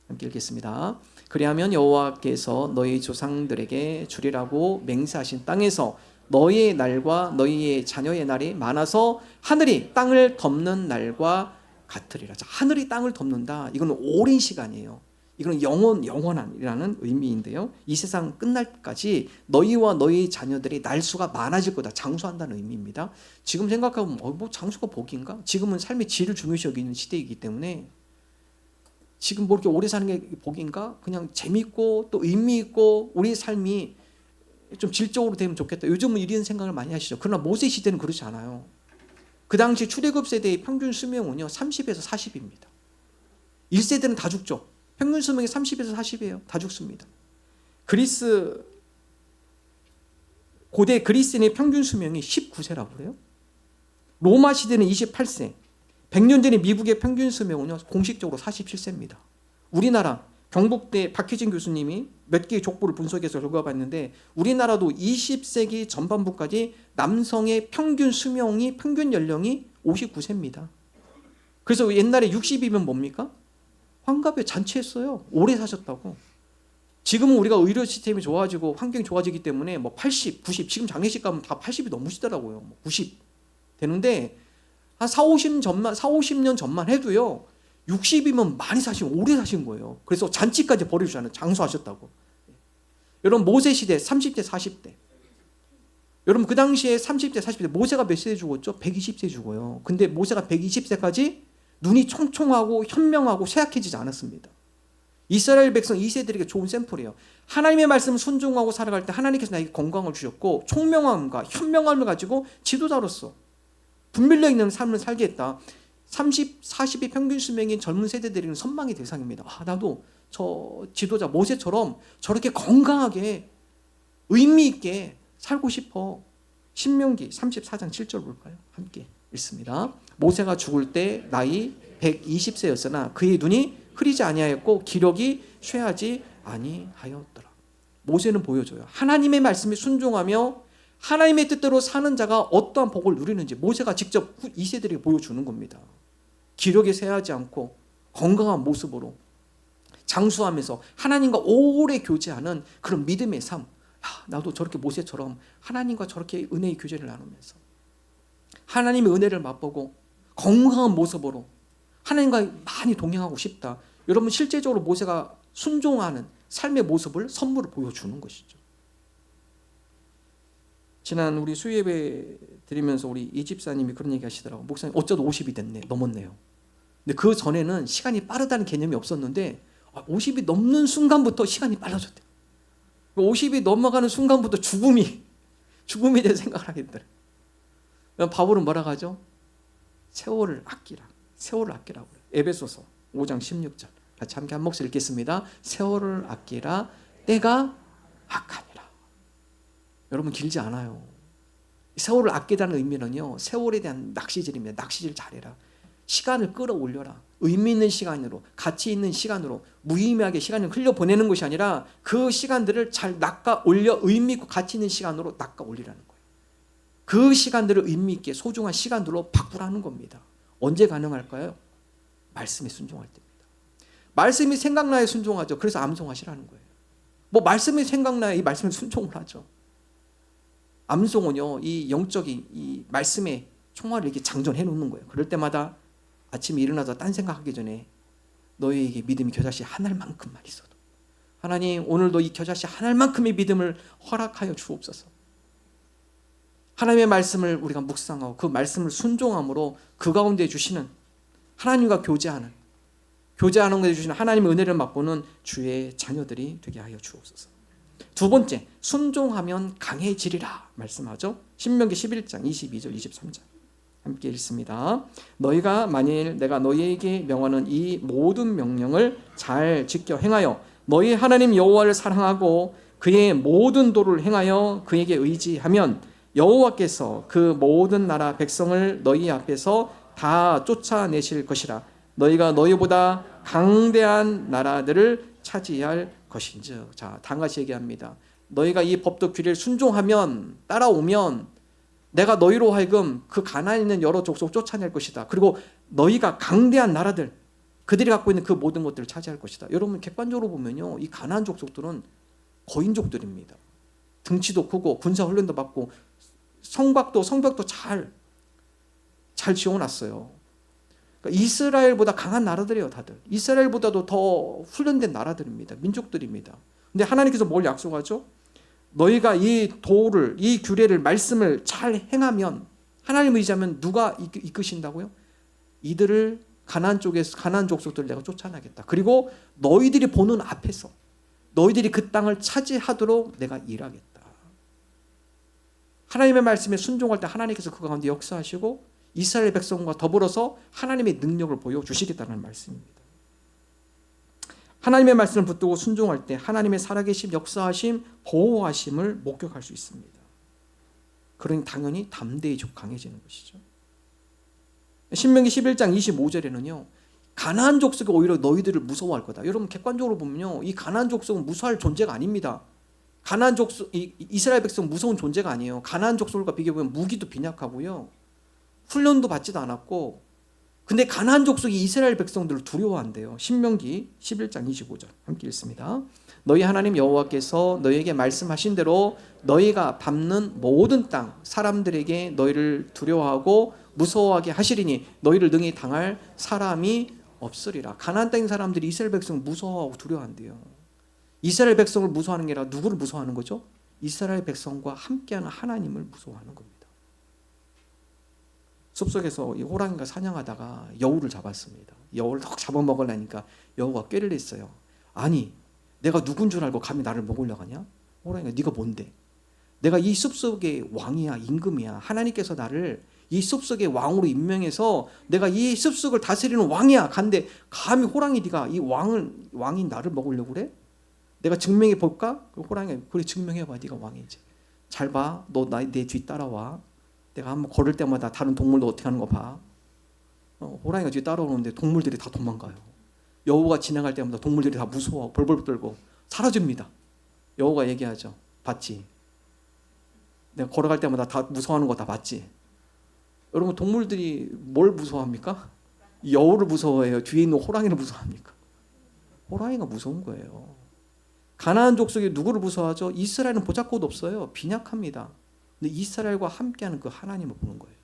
함께 읽겠습니다. 그리하면 여호와께서 너희 조상들에게 주리라고 맹세하신 땅에서 너희의 날과 너희의 자녀의 날이 많아서 하늘이 땅을 덮는 날과 같으리라. 자, 하늘이 땅을 덮는다. 이거는 오랜 시간이에요. 이거는 영원한이라는 의미인데요. 이 세상 끝날 때까지 너희와 너희 자녀들이 날수가 많아질 거다. 장수한다는 의미입니다. 지금 생각하면 뭐 장수가 복인가? 지금은 삶의 질을 중요시 여기는 시대이기 때문에 지금 뭐 이렇게 오래 사는 게 복인가? 그냥 재밌고 또 의미 있고 우리 삶이 좀 질적으로 되면 좋겠다. 요즘은 이런 생각을 많이 하시죠. 그러나 모세 시대는 그렇지 않아요. 그 당시 출애굽 세대의 평균 수명은요 30에서 40입니다. 1세대는 다 죽죠. 평균 수명이 30에서 40이에요. 다 죽습니다. 고대 그리스인의 평균 수명이 19세라고 그래요. 로마 시대는 28세. 100년 전에 미국의 평균 수명은요 공식적으로 47세입니다. 우리나라 경북대 박희진 교수님이 몇 개의 족보를 분석해서 결과봤는데 우리나라도 20세기 전반부까지 남성의 평균 수명이 평균 연령이 59세입니다. 그래서 옛날에 60이면 뭡니까? 환갑에 잔치했어요. 오래 사셨다고. 지금은 우리가 의료 시스템이 좋아지고 환경이 좋아지기 때문에 뭐 80, 90 지금 장례식 가면 다 80이 넘으시더라고요. 뭐 90 되는데 한 4, 50년 전만 해도요. 60이면 많이 사신 오래 사신 거예요. 그래서 잔치까지 벌여주잖아요. 장수하셨다고. 여러분 모세 시대 30대 40대. 여러분 그 당시에 30대 40대 모세가 몇 세에 죽었죠? 120세에 죽어요. 근데 모세가 120세까지 눈이 총총하고 현명하고 쇠약해지지 않았습니다. 이스라엘 백성 2세들에게 좋은 샘플이에요. 하나님의 말씀을 순종하고 살아갈 때 하나님께서 나에게 건강을 주셨고 총명함과 현명함을 가지고 지도자로서 분별력 있는 삶을 살게 했다. 30, 40의 평균 수명인 젊은 세대들에게는 선망의 대상입니다. 나도 저 지도자 모세처럼 저렇게 건강하게 의미 있게 살고 싶어. 신명기 34장 7절 볼까요? 함께 읽습니다. 모세가 죽을 때 나이 120세였으나 그의 눈이 흐리지 아니하였고 기력이 쇠하지 아니하였더라. 모세는 보여줘요. 하나님의 말씀에 순종하며 하나님의 뜻대로 사는 자가 어떠한 복을 누리는지 모세가 직접 2세들에게 보여주는 겁니다. 기력이 쇠하지 않고 건강한 모습으로 장수하면서 하나님과 오래 교제하는 그런 믿음의 삶. 나도 저렇게 모세처럼 하나님과 저렇게 은혜의 교제를 나누면서 하나님의 은혜를 맛보고 건강한 모습으로 하나님과 많이 동행하고 싶다. 여러분 실제적으로 모세가 순종하는 삶의 모습을 선물을 보여주는 것이죠. 지난 우리 수요예배 드리면서 우리 이 집사님이 그런 얘기 하시더라고요. 목사님 어쩌다 50이 됐네. 넘었네요. 근데 그 전에는 시간이 빠르다는 개념이 없었는데 50이 넘는 순간부터 시간이 빨라졌대요. 50이 넘어가는 순간부터 죽음에 대해 생각을 하게 되더라고요. 바울은 뭐라고 하죠? 세월을 아끼라. 세월을 아끼라고 그래요. 에베소서 5장 16절. 같이 함께 한 목소리 읽겠습니다. 세월을 아끼라. 때가 악하니라. 여러분 길지 않아요. 세월을 아끼다는 의미는요. 세월에 대한 낚시질입니다. 낚시질 잘해라. 시간을 끌어올려라. 의미 있는 시간으로, 가치 있는 시간으로, 무의미하게 시간을 흘려보내는 것이 아니라 그 시간들을 잘 낚아올려 의미 있고 가치 있는 시간으로 낚아올리라는 거예요. 그 시간들을 의미 있게 소중한 시간들로 바꾸라는 겁니다. 언제 가능할까요? 말씀에 순종할 때입니다. 말씀이 생각나야 순종하죠. 그래서 암송하시라는 거예요. 뭐 말씀이 생각나야 이 말씀에 순종을 하죠. 암송은요, 이 영적인 이 말씀의 총알을 이렇게 장전해 놓는 거예요. 그럴 때마다 아침에 일어나서 딴 생각하기 전에 너희에게 믿음이 겨자씨 한 알만큼만 있어도 하나님 오늘도 이 겨자씨 한 알만큼의 믿음을 허락하여 주옵소서. 하나님의 말씀을 우리가 묵상하고 그 말씀을 순종함으로 그 가운데 주시는 하나님과 교제하는 것에 주시는 하나님의 은혜를 맛보는 주의 자녀들이 되게 하여 주옵소서. 두 번째, 순종하면 강해지리라 말씀하죠. 신명기 11장 22절 23절 함께 읽습니다. 너희가 만일 내가 너희에게 명하는 이 모든 명령을 잘 지켜 행하여 너희 하나님 여호와를 사랑하고 그의 모든 도를 행하여 그에게 의지하면 여호와께서 그 모든 나라 백성을 너희 앞에서 다 쫓아내실 것이라. 너희가 너희보다 강대한 나라들을 차지할 것인즉. 자, 다같이 얘기합니다. 너희가 이 법도 규례를 순종하면 따라오면 내가 너희로 하여금 그 가나안에 있는 여러 족속 쫓아낼 것이다. 그리고 너희가 강대한 나라들 그들이 갖고 있는 그 모든 것들을 차지할 것이다. 여러분 객관적으로 보면요, 이 가나안 족속들은 거인족들입니다. 등치도 크고 군사 훈련도 받고 성벽도 잘 지어놨어요. 그러니까 이스라엘보다 강한 나라들이에요. 다들 이스라엘보다도 더 훈련된 나라들입니다. 민족들입니다. 근데 하나님께서 뭘 약속하죠? 너희가 이 도를, 이 규례를, 말씀을 잘 행하면, 하나님을 의지하면 누가 이끄신다고요? 이들을 가나안 족속들을 내가 쫓아나겠다. 그리고 너희들이 보는 앞에서 너희들이 그 땅을 차지하도록 내가 일하겠다. 하나님의 말씀에 순종할 때 하나님께서 그 가운데 역사하시고 이스라엘 백성과 더불어서 하나님의 능력을 보여주시겠다는 말씀입니다. 하나님의 말씀을 붙들고 순종할 때 하나님의 살아계심, 역사하심, 보호하심을 목격할 수 있습니다. 그러니 당연히 담대히 강해지는 것이죠. 신명기 11장 25절에는요. 가나안 족속이 오히려 너희들을 무서워할 거다. 여러분 객관적으로 보면요, 이 가나안 족속은 무서워할 존재가 아닙니다. 가나안 족속, 이스라엘 백성 무서운 존재가 아니에요. 가나안 족속과 비교해 보면 무기도 빈약하고요, 훈련도 받지도 않았고, 근데 가나안 족속이 이스라엘 백성들을 두려워한대요. 신명기 11장 25절 함께 읽습니다. 너희 하나님 여호와께서 너희에게 말씀하신 대로 너희가 밟는 모든 땅 사람들에게 너희를 두려워하고 무서워하게 하시리니 너희를 능히 당할 사람이 없으리라. 가나안 땅 사람들이 이스라엘 백성을 무서워하고 두려워한대요. 이스라엘 백성을 무서워하는 게 아니라 누구를 무서워하는 거죠? 이스라엘 백성과 함께하는 하나님을 무서워하는 겁니다. 숲속에서 이 호랑이가 사냥하다가 여우를 잡았습니다. 여우를 턱 잡아먹으려니까 여우가 꾀를 냈어요. 아니, 내가 누군 줄 알고 감히 나를 먹으려고 하냐? 호랑이가 네가 뭔데? 내가 이 숲속의 왕이야, 임금이야. 하나님께서 나를 이 숲속의 왕으로 임명해서 내가 이 숲속을 다스리는 왕이야. 간데 감히 호랑이 네가 이 왕인 나를 먹으려고 그래? 내가 증명해 볼까? 호랑이가 그래 증명해봐. 네가 왕이지. 잘 봐. 너 내 뒤 따라와. 내가 한번 걸을 때마다 다른 동물도 어떻게 하는 거 봐. 호랑이가 뒤에 따라오는데 동물들이 다 도망가요. 여우가 지나갈 때마다 동물들이 다 무서워 벌벌 떨고 사라집니다. 여우가 얘기하죠. 봤지? 내가 걸어갈 때마다 다 무서워하는 거 다 봤지? 여러분 동물들이 뭘 무서워합니까? 여우를 무서워해요? 뒤에 있는 호랑이를 무서워합니까? 호랑이가 무서운 거예요. 가나안 족속이 누구를 무서워하죠? 이스라엘은 보잘것 없어요. 빈약합니다. 근데 이스라엘과 함께하는 그 하나님을 보는 거예요.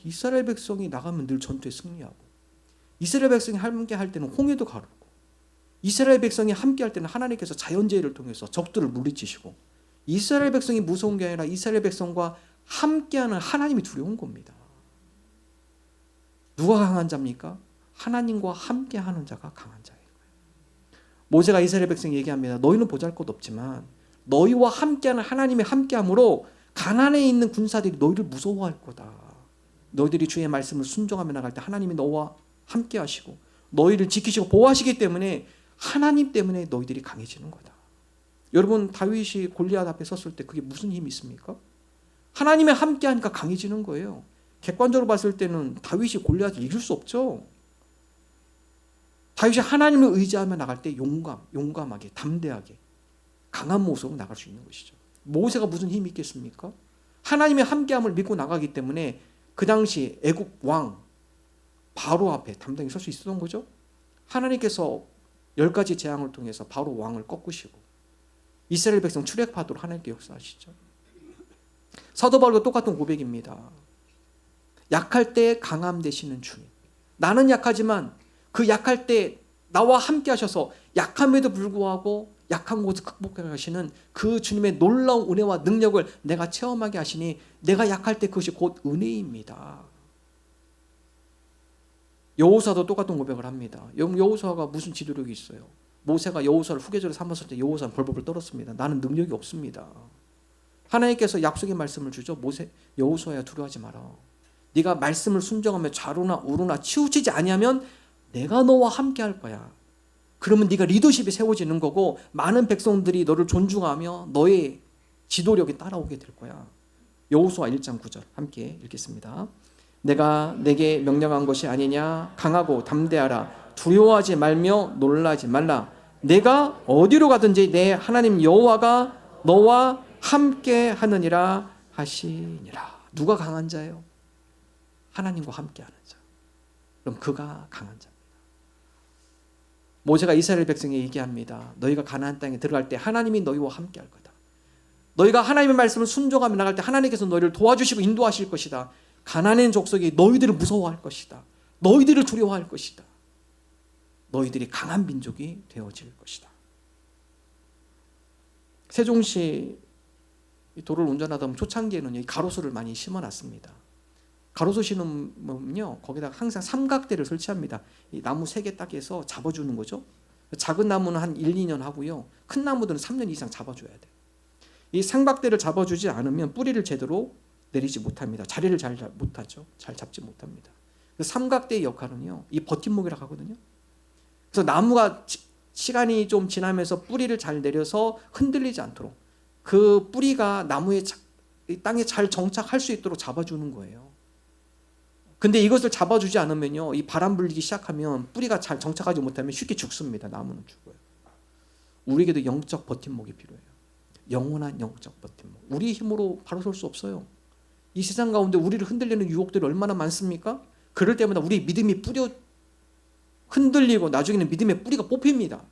이스라엘 백성이 나가면 늘 전투에 승리하고, 이스라엘 백성이 함께 할 때는 홍해도 가르고, 이스라엘 백성이 함께 할 때는 하나님께서 자연재해를 통해서 적들을 물리치시고, 이스라엘 백성이 무서운 게 아니라 이스라엘 백성과 함께하는 하나님이 두려운 겁니다. 누가 강한 자입니까? 하나님과 함께하는 자가 강한 자예요. 모세가 이스라엘 백성에 얘기합니다. 너희는 보잘것 없지만 너희와 함께하는 하나님의 함께함으로 가나안에 있는 군사들이 너희를 무서워할 거다. 너희들이 주의 말씀을 순종하며 나갈 때 하나님이 너와 함께 하시고 너희를 지키시고 보호하시기 때문에 하나님 때문에 너희들이 강해지는 거다. 여러분 다윗이 골리앗 앞에 섰을 때 그게 무슨 힘이 있습니까? 하나님의 함께 하니까 강해지는 거예요. 객관적으로 봤을 때는 다윗이 골리앗을 이길 수 없죠. 다윗이 하나님을 의지하며 나갈 때 용감하게 담대하게 강한 모습으로 나갈 수 있는 것이죠. 모세가 무슨 힘이 있겠습니까? 하나님의 함께함을 믿고 나가기 때문에 그 당시 애국 왕 바로 앞에 담당히 설 수 있었던 거죠. 하나님께서 10가지 재앙을 통해서 바로 왕을 꺾으시고 이스라엘 백성 출애굽하도록 하나님께 역사하시죠. 사도 바울도 똑같은 고백입니다. 약할 때 강함 되시는 주님. 나는 약하지만 그 약할 때 나와 함께 하셔서 약함에도 불구하고 약한 곳을 극복해 가시는 그 주님의 놀라운 은혜와 능력을 내가 체험하게 하시니 내가 약할 때 그것이 곧 은혜입니다. 여호수아도 똑같은 고백을 합니다. 여호수아가 무슨 지도력이 있어요? 모세가 여호수아를 후계자로 삼았을 때 여호수아는 벌벌 떨었습니다. 나는 능력이 없습니다. 하나님께서 약속의 말씀을 주죠. 여호수아야 두려워하지 마라. 네가 말씀을 순종하며 좌로나 우로나 치우치지 아니하면 내가 너와 함께 할 거야. 그러면 네가 리더십이 세워지는 거고 많은 백성들이 너를 존중하며 너의 지도력이 따라오게 될 거야. 여호수아 1장 9절 함께 읽겠습니다. 내가 내게 명령한 것이 아니냐? 강하고 담대하라. 두려워하지 말며 놀라지 말라. 내가 어디로 가든지 내 하나님 여호와가 너와 함께 하느니라 하시니라. 누가 강한 자예요? 하나님과 함께 하는 자. 그럼 그가 강한 자입니다. 모세가 이스라엘 백성에게 얘기합니다. 너희가 가나안 땅에 들어갈 때 하나님이 너희와 함께 할 거다. 너희가 하나님의 말씀을 순종하며 나갈 때 하나님께서 너희를 도와주시고 인도하실 것이다. 가나안 족속이 너희들을 무서워할 것이다. 너희들을 두려워할 것이다. 너희들이 강한 민족이 되어질 것이다. 세종시 도로를 운전하다 보면 초창기에는 가로수를 많이 심어놨습니다. 가로수 심으면요 거기다가 항상 삼각대를 설치합니다. 이 나무 3개 딱 해서 잡아주는 거죠. 작은 나무는 한 1, 2년 하고요. 큰 나무들은 3년 이상 잡아줘야 돼요. 이 삼각대를 잡아주지 않으면 뿌리를 제대로 내리지 못합니다. 자리를 잘 못하죠. 잘 잡지 못합니다. 삼각대의 역할은요 이 버팀목이라고 하거든요. 그래서 나무가 시간이 좀 지나면서 뿌리를 잘 내려서 흔들리지 않도록 그 뿌리가 나무의 땅에 잘 정착할 수 있도록 잡아주는 거예요. 근데 이것을 잡아주지 않으면요, 이 바람 불기 시작하면 뿌리가 잘 정착하지 못하면 쉽게 죽습니다. 나무는 죽어요. 우리에게도 영적 버팀목이 필요해요. 영원한 영적 버팀목. 우리 힘으로 바로 설 수 없어요. 이 세상 가운데 우리를 흔들리는 유혹들이 얼마나 많습니까? 그럴 때마다 우리 믿음이 흔들리고 나중에는 믿음의 뿌리가 뽑힙니다.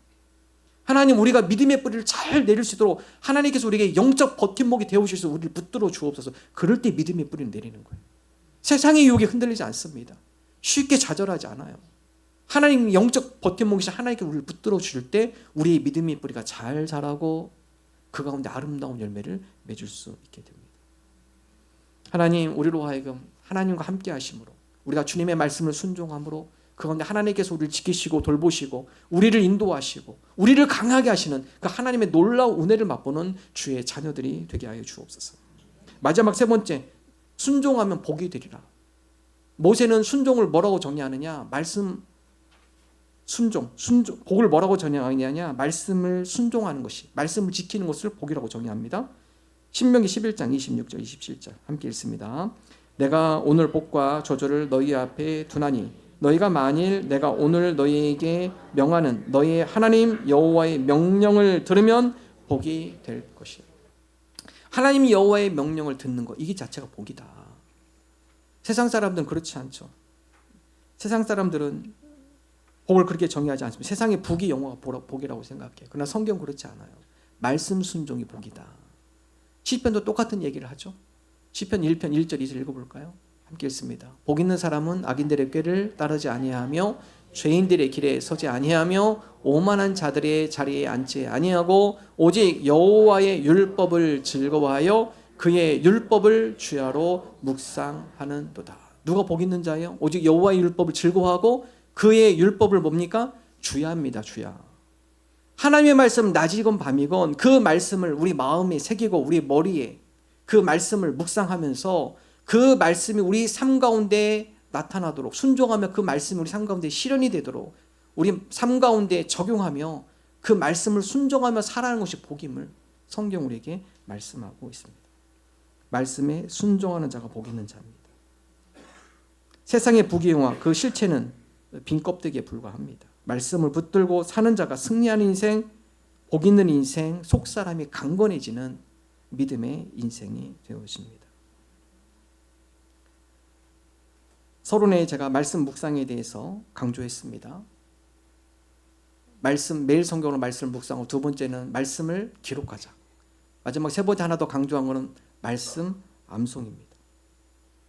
하나님, 우리가 믿음의 뿌리를 잘 내릴 수 있도록 하나님께서 우리에게 영적 버팀목이 되어주셔서 우리를 붙들어 주옵소서. 그럴 때 믿음의 뿌리를 내리는 거예요. 세상의 유혹에 흔들리지 않습니다. 쉽게 좌절하지 않아요. 하나님 영적 버팀목이신 하나님께 우리를 붙들어 주실 때 우리의 믿음의 뿌리가 잘 자라고 그 가운데 아름다운 열매를 맺을 수 있게 됩니다. 하나님, 우리로 하여금 하나님과 함께 하심으로, 우리가 주님의 말씀을 순종함으로 그 가운데 하나님께서 우리를 지키시고 돌보시고 우리를 인도하시고 우리를 강하게 하시는 그 하나님의 놀라운 은혜를 맛보는 주의 자녀들이 되게 하여 주옵소서. 마지막 세 번째, 순종하면 복이 되리라. 모세는 순종을 뭐라고 정의하느냐? 말씀 순종, 복을 뭐라고 정의하느냐? 말씀을 순종하는 것이, 말씀을 지키는 것을 복이라고 정의합니다. 신명기 11장 26절 27절 함께 읽습니다. 내가 오늘 복과 저주를 너희 앞에 두나니 너희가 만일 내가 오늘 너희에게 명하는 너희의 하나님 여호와의 명령을 들으면 복이 될 것이야. 하나님 여호와의 명령을 듣는 것, 이게 자체가 복이다. 세상 사람들은 그렇지 않죠. 세상 사람들은 복을 그렇게 정의하지 않습니다. 세상의 북이 영어가 복이라고 생각해요. 그러나 성경 그렇지 않아요. 말씀 순종이 복이다. 시편도 똑같은 얘기를 하죠. 시편 1편 1절 2절 읽어볼까요? 함께 읽습니다. 복 있는 사람은 악인들의 꾀를 따르지 아니하며 죄인들의 길에 서지 아니하며 오만한 자들의 자리에 앉지 아니하고 오직 여호와의 율법을 즐거워하여 그의 율법을 주야로 묵상하는도다. 누가 복 있는 자예요? 오직 여호와의 율법을 즐거워하고 그의 율법을 뭡니까? 주야입니다. 주야. 하나님의 말씀 낮이건 밤이건 그 말씀을 우리 마음에 새기고 우리 머리에 그 말씀을 묵상하면서 그 말씀이 우리 삶 가운데 나타나도록 순종하며 그 말씀이 우리 삶 가운데 실현이 되도록 우리 삶 가운데 적용하며 그 말씀을 순종하며 살아가는 것이 복임을 성경 우리에게 말씀하고 있습니다. 말씀에 순종하는 자가 복 있는 자입니다. 세상의 부귀영화 그 실체는 빈 껍데기에 불과합니다. 말씀을 붙들고 사는 자가 승리하는 인생, 복 있는 인생, 속사람이 강건해지는 믿음의 인생이 되어집니다. 서론에 제가 말씀 묵상에 대해서 강조했습니다. 매일 성경으로 말씀을 묵상하고 두 번째는 말씀을 기록하자. 마지막 세 번째 하나 더 강조한 것은 말씀 암송입니다.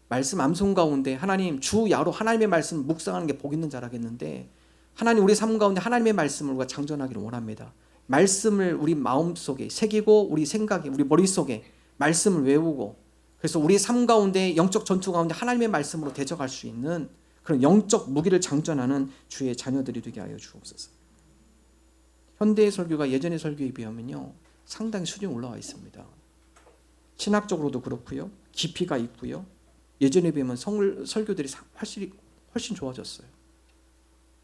말씀 암송 가운데 하나님 주야로 하나님의 말씀 묵상하는 게 복 있는 자라겠는데 하나님 우리 삶 가운데 하나님의 말씀을 우리가 장전하기를 원합니다. 말씀을 우리 마음속에 새기고 우리 생각에 우리 머릿속에 말씀을 외우고 그래서 우리 삶 가운데 영적 전투 가운데 하나님의 말씀으로 대적할 수 있는 그런 영적 무기를 장전하는 주의 자녀들이 되게 하여 주옵소서. 현대의 설교가 예전의 설교에 비하면요 상당히 수준이 올라와 있습니다. 신학적으로도 그렇고요, 깊이가 있고요. 예전에 비하면 설교들이 훨씬 좋아졌어요.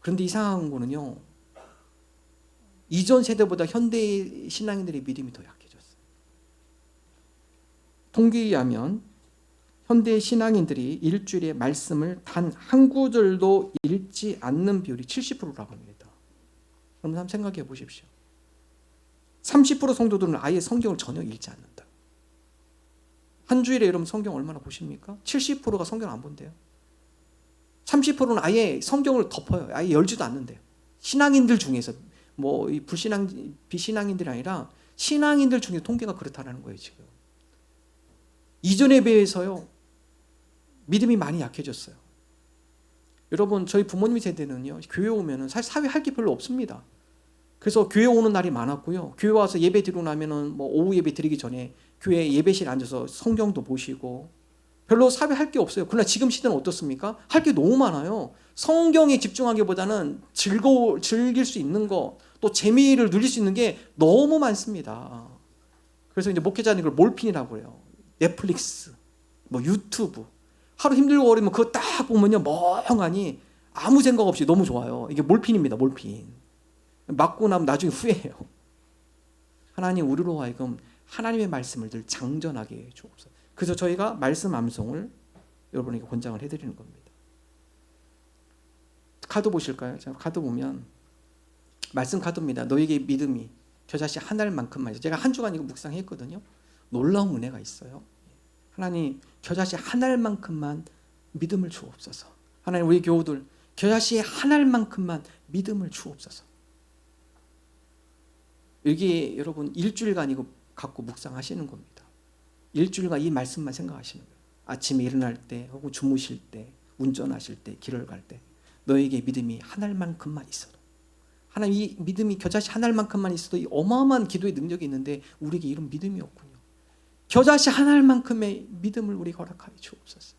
그런데 이상한 거는요, 이전 세대보다 현대 신앙인들의 믿음이 더 약해졌어요. 통계에 의하면 현대 신앙인들이 일주일에 말씀을 단 한 구절도 읽지 않는 비율이 70%라고 합니다. 여러분 한번 생각해 보십시오. 30% 성도들은 아예 성경을 전혀 읽지 않는다. 한 주일에 여러분 성경 얼마나 보십니까? 70%가 성경 안 본대요. 30%는 아예 성경을 덮어요. 아예 열지도 않는데요. 신앙인들 중에서 뭐 비신앙인들이 아니라 신앙인들 중에 통계가 그렇다는 거예요. 지금 이전에 비해서요 믿음이 많이 약해졌어요. 여러분 저희 부모님 세대는요 교회 오면은 사실 사회 할 게 별로 없습니다. 그래서 교회 오는 날이 많았고요. 교회 와서 예배 드리고 나면은 뭐 오후 예배 드리기 전에 교회 예배실에 앉아서 성경도 보시고 별로 사회 할 게 없어요. 그러나 지금 시대는 어떻습니까? 할 게 너무 많아요. 성경에 집중하기보다는 즐길 수 있는 거, 또 재미를 누릴 수 있는 게 너무 많습니다. 그래서 이제 목회자는 이걸 몰핀이라고 해요. 넷플릭스, 뭐 유튜브. 하루 힘들고 어리면 그거 딱 보면요 멍하니 아무 생각 없이 너무 좋아요. 이게 몰핀입니다. 몰핀. 맞고 나면 나중에 후회해요. 하나님 우리로 하여금 하나님의 말씀을 늘 장전하게 해 주옵소서. 그래서 저희가 말씀 암송을 여러분에게 권장을 해드리는 겁니다. 카드 보실까요? 자, 카드 보면 말씀 카드입니다. 너에게 믿음이 겨자씨 한 알만큼만 있어. 제가 한 주간 이거 묵상했거든요. 놀라운 은혜가 있어요. 하나님 겨자씨 한 알만큼만 믿음을 주옵소서. 하나님 우리 교우들 겨자씨 한 알만큼만 믿음을 주옵소서. 여기 여러분 일주일간 이거 갖고 묵상하시는 겁니다. 일주일간 이 말씀만 생각하시는 거예요. 아침에 일어날 때 혹은 주무실 때 운전하실 때 길을 갈 때 너에게 믿음이 한 알만큼만 있어도 하나님 이 믿음이 겨자씨 한 알만큼만 있어도 이 어마어마한 기도의 능력이 있는데 우리에게 이런 믿음이 없군요. 겨자씨 한 알만큼의 믿음을 우리가 허락하여 주옵소서.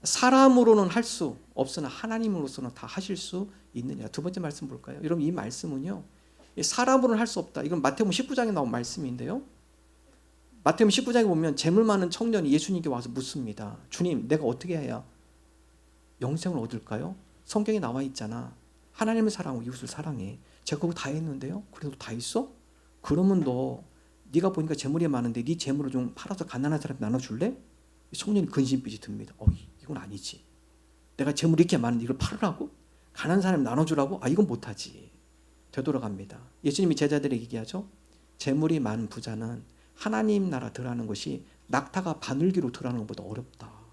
사람으로는 할 수 없으나 하나님으로서는 다 하실 수 있느냐. 두 번째 말씀 볼까요? 여러분 이 말씀은요. 사람으로는 할 수 없다. 이건 마태복음 19장에 나온 말씀인데요. 마태복음 19장에 보면 재물 많은 청년이 예수님께 와서 묻습니다. 주님, 내가 어떻게 해야 영생을 얻을까요? 성경에 나와 있잖아. 하나님을 사랑하고 이웃을 사랑해. 제가 그거 다 했는데요. 그래도 다 있어? 그러면 너 네가 보니까 재물이 많은데 네 재물을 좀 팔아서 가난한 사람한테 나눠줄래? 청년이 근심빛이 듭니다. 이건 아니지. 내가 재물이 이렇게 많은데 이걸 팔으라고? 가난한 사람에 나눠주라고? 이건 못하지. 되돌아갑니다. 예수님이 제자들에게 얘기하죠. 재물이 많은 부자는 하나님 나라 들어가는 것이 낙타가 바늘기로 들어가는 것보다 어렵다.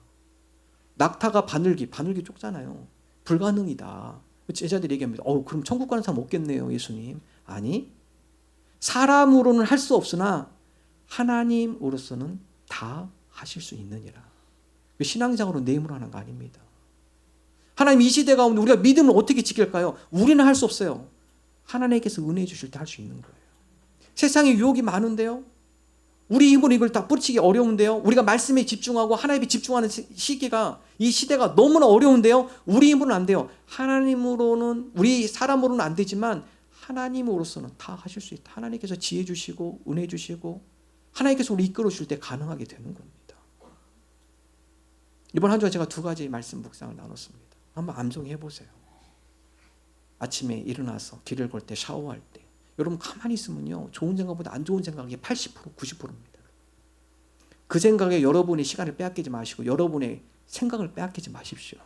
낙타가 바늘기 좁잖아요. 불가능이다. 제자들이 얘기합니다. 그럼 천국 가는 사람 없겠네요, 예수님. 아니, 사람으로는 할 수 없으나 하나님으로서는 다 하실 수 있느니라. 신앙적으로 내 힘으로 하는 거 아닙니다. 하나님 이 시대 가운데 우리가 믿음을 어떻게 지킬까요? 우리는 할 수 없어요. 하나님께서 은혜 주실 때 할 수 있는 거예요. 세상에 유혹이 많은데요. 우리 힘으로 이걸 다 뿌리치기 어려운데요. 우리가 말씀에 집중하고 하나님에 집중하는 시기가 이 시대가 너무나 어려운데요. 우리 힘으로는 안 돼요. 하나님으로는 우리 사람으로는 안 되지만 하나님으로서는 다 하실 수 있다. 하나님께서 지혜 주시고 은혜 주시고 하나님께서 우리 이끌어 줄 때 가능하게 되는 겁니다. 이번 한 주간 제가 두 가지 말씀 묵상을 나눴습니다. 한번 암송해 보세요. 아침에 일어나서 길을 걸 때 샤워할 때 여러분 가만히 있으면요 좋은 생각보다 안 좋은 생각이 80% 90%입니다. 그 생각에 여러분의 시간을 빼앗기지 마시고 여러분의 생각을 빼앗기지 마십시오.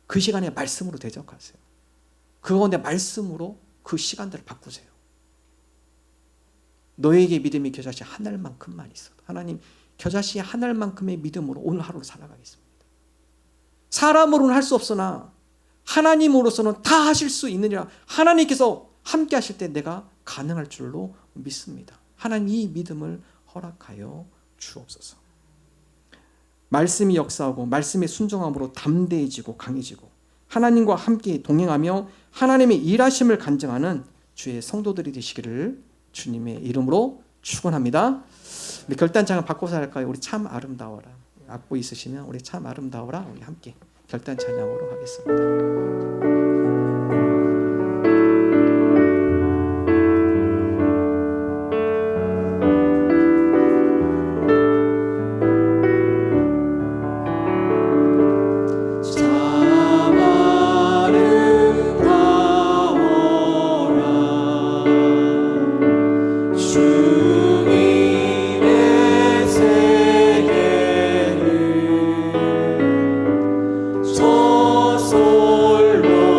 그 시간에 말씀으로 대적하세요. 그 가운데 말씀으로 그 시간들을 바꾸세요. 너에게 믿음이 겨자씨 한 알만큼만 있어도 하나님 겨자씨 한 알만큼의 믿음으로 오늘 하루를 살아가겠습니다. 사람으로는 할 수 없으나 하나님으로서는 다 하실 수 있느니라. 하나님께서 함께 하실 때 내가 가능할 줄로 믿습니다. 하나님 이 믿음을 허락하여 주옵소서. 말씀이 역사하고 말씀의 순종함으로 담대해지고 강해지고 하나님과 함께 동행하며 하나님의 일하심을 간증하는 주의 성도들이 되시기를 주님의 이름으로 축원합니다. 우리 결단장을 바꿔서 할까요? 우리 참 아름다워라. 악보 있으시면 우리 참 아름다워라. 우리 함께 결단 찬양으로 하겠습니다. 저솔로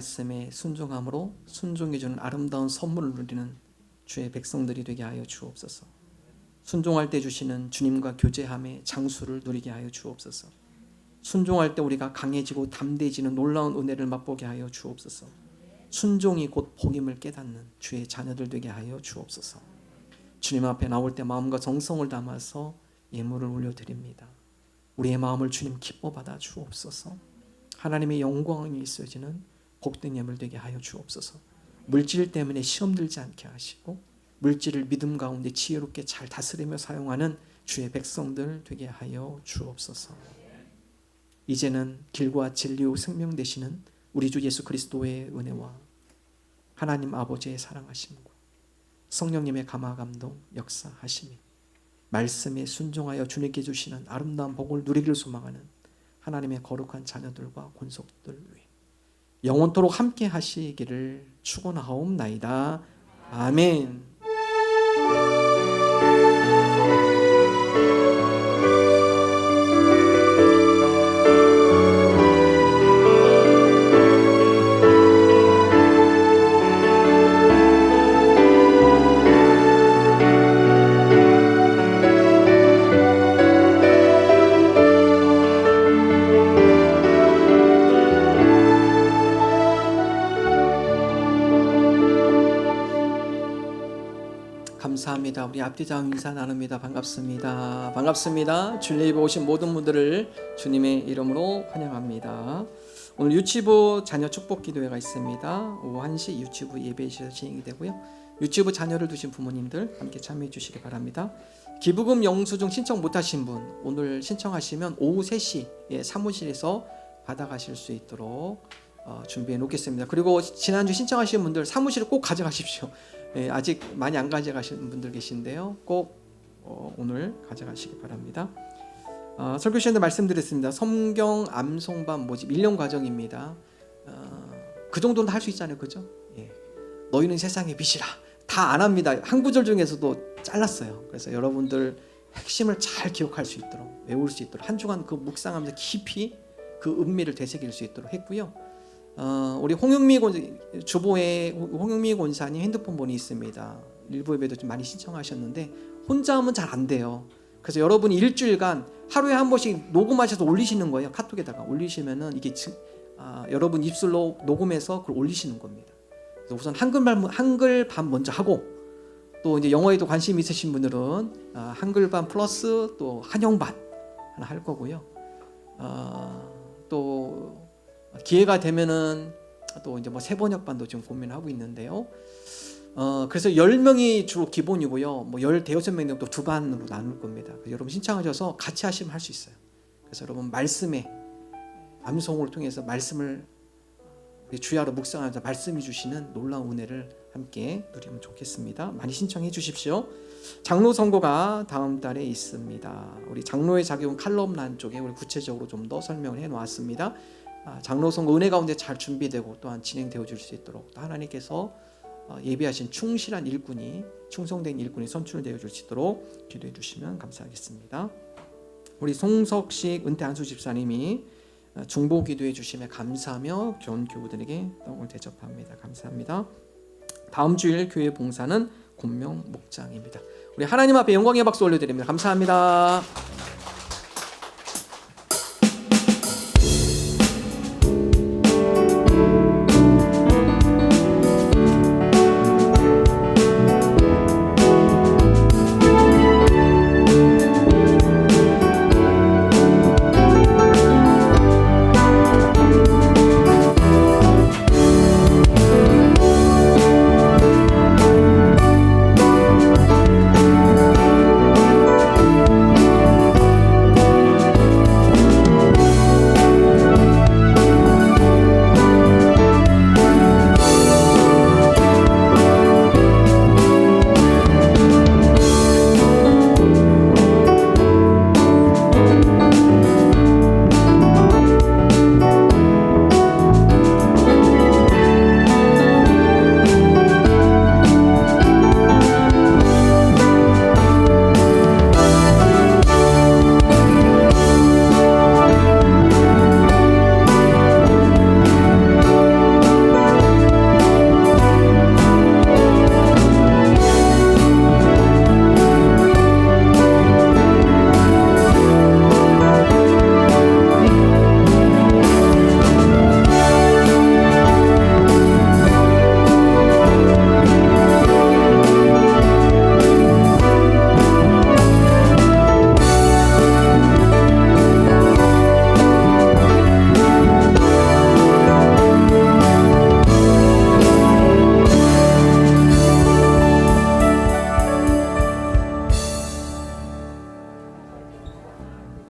말씀에 순종함으로 순종해 주는 아름다운 선물을 누리는 주의 백성들이 되게 하여 주옵소서. 순종할 때 주시는 주님과 교제함의 장수를 누리게 하여 주옵소서. 순종할 때 우리가 강해지고 담대해지는 놀라운 은혜를 맛보게 하여 주옵소서. 순종이 곧 복임을 깨닫는 주의 자녀들 되게 하여 주옵소서. 주님 앞에 나올 때 마음과 정성을 담아서 예물을 올려드립니다. 우리의 마음을 주님 기뻐 받아 주옵소서. 하나님의 영광이 있어지는 복된 예물 되게 하여 주옵소서. 물질 때문에 시험 들지 않게 하시고 물질을 믿음 가운데 지혜롭게 잘 다스리며 사용하는 주의 백성들 되게 하여 주옵소서. 이제는 길과 진리요 생명 되시는 우리 주 예수 그리스도의 은혜와 하나님 아버지의 사랑하심과 성령님의 감화 감동 역사하심이 말씀에 순종하여 주님께 주시는 아름다운 복을 누리기를 소망하는 하나님의 거룩한 자녀들과 권속들 위해 영원토록 함께 하시기를 축원하옵나이다. 아멘. 감사합니다. 우리 앞뒤장 인사 나눕니다. 반갑습니다. 반갑습니다. 주님 예배 오신 모든 분들을 주님의 이름으로 환영합니다. 오늘 유치부 자녀 축복 기도회가 있습니다. 오후 1시 유치부 예배실에서 진행이 되고요. 유치부 자녀를 두신 부모님들 함께 참여해 주시기 바랍니다. 기부금 영수증 신청 못하신 분 오늘 신청하시면 오후 3시에 사무실에서 받아가실 수 있도록 준비해 놓겠습니다. 그리고 지난주 신청하신 분들 사무실에 꼭 가져가십시오. 아직 많이 안 가져가신 분들 계신데요. 꼭 오늘 가져가시기 바랍니다. 설교 시간에 말씀드렸습니다. 성경 암송반 모집 1년 과정입니다. 그 정도는 할 수 있잖아요. 그죠? 예. 너희는 세상의 빛이라. 다 안 합니다. 한 구절 중에서도 잘랐어요. 그래서 여러분들 핵심을 잘 기억할 수 있도록 외울 수 있도록 한 주간 그 묵상하면서 깊이 그 은미를 되새길 수 있도록 했고요. 우리 주보에 홍영미 권사님 핸드폰 번호 있습니다. 일부 예배도 좀 많이 신청하셨는데 혼자 하면 잘 안 돼요. 그래서 여러분이 일주일간 하루에 한 번씩 녹음하셔서 올리시는 거예요. 카톡에다가 올리시면은 이게 여러분 입술로 녹음해서 그걸 올리시는 겁니다. 그래서 우선 한글반 먼저 하고 또 이제 영어에도 관심 있으신 분들은 한글반 플러스 또 한영반 하나 할 거고요. 또 기회가 되면은 또 이제 뭐 세번역반도 지금 고민하고 있는데요. 그래서 10명이 주로 기본이고요. 뭐 15명 또 두 반으로 나눌 겁니다. 여러분 신청하셔서 같이 하시면 할 수 있어요. 그래서 여러분 말씀에 암송을 통해서 말씀을 주야로 묵상하면서 말씀이 주시는 놀라운 은혜를 함께 누리면 좋겠습니다. 많이 신청해 주십시오. 장로 선거가 다음 달에 있습니다. 우리 장로의 자격은 칼럼란 쪽에 우리 구체적으로 좀 더 설명을 해 놓았습니다. 장로 선거 은혜 가운데 잘 준비되고 또한 진행되어 줄 수 있도록 또 하나님께서 예비하신 충실한 일꾼이 충성된 일꾼이 선출되어 줄 수 있도록 기도해 주시면 감사하겠습니다. 우리 송석식 은퇴 안수 집사님이 중보 기도해 주심에 감사하며 교원 교우들에게 떡을 대접합니다. 감사합니다. 다음 주일 교회 봉사는 곤명 목장입니다. 우리 하나님 앞에 영광의 박수 올려드립니다. 감사합니다.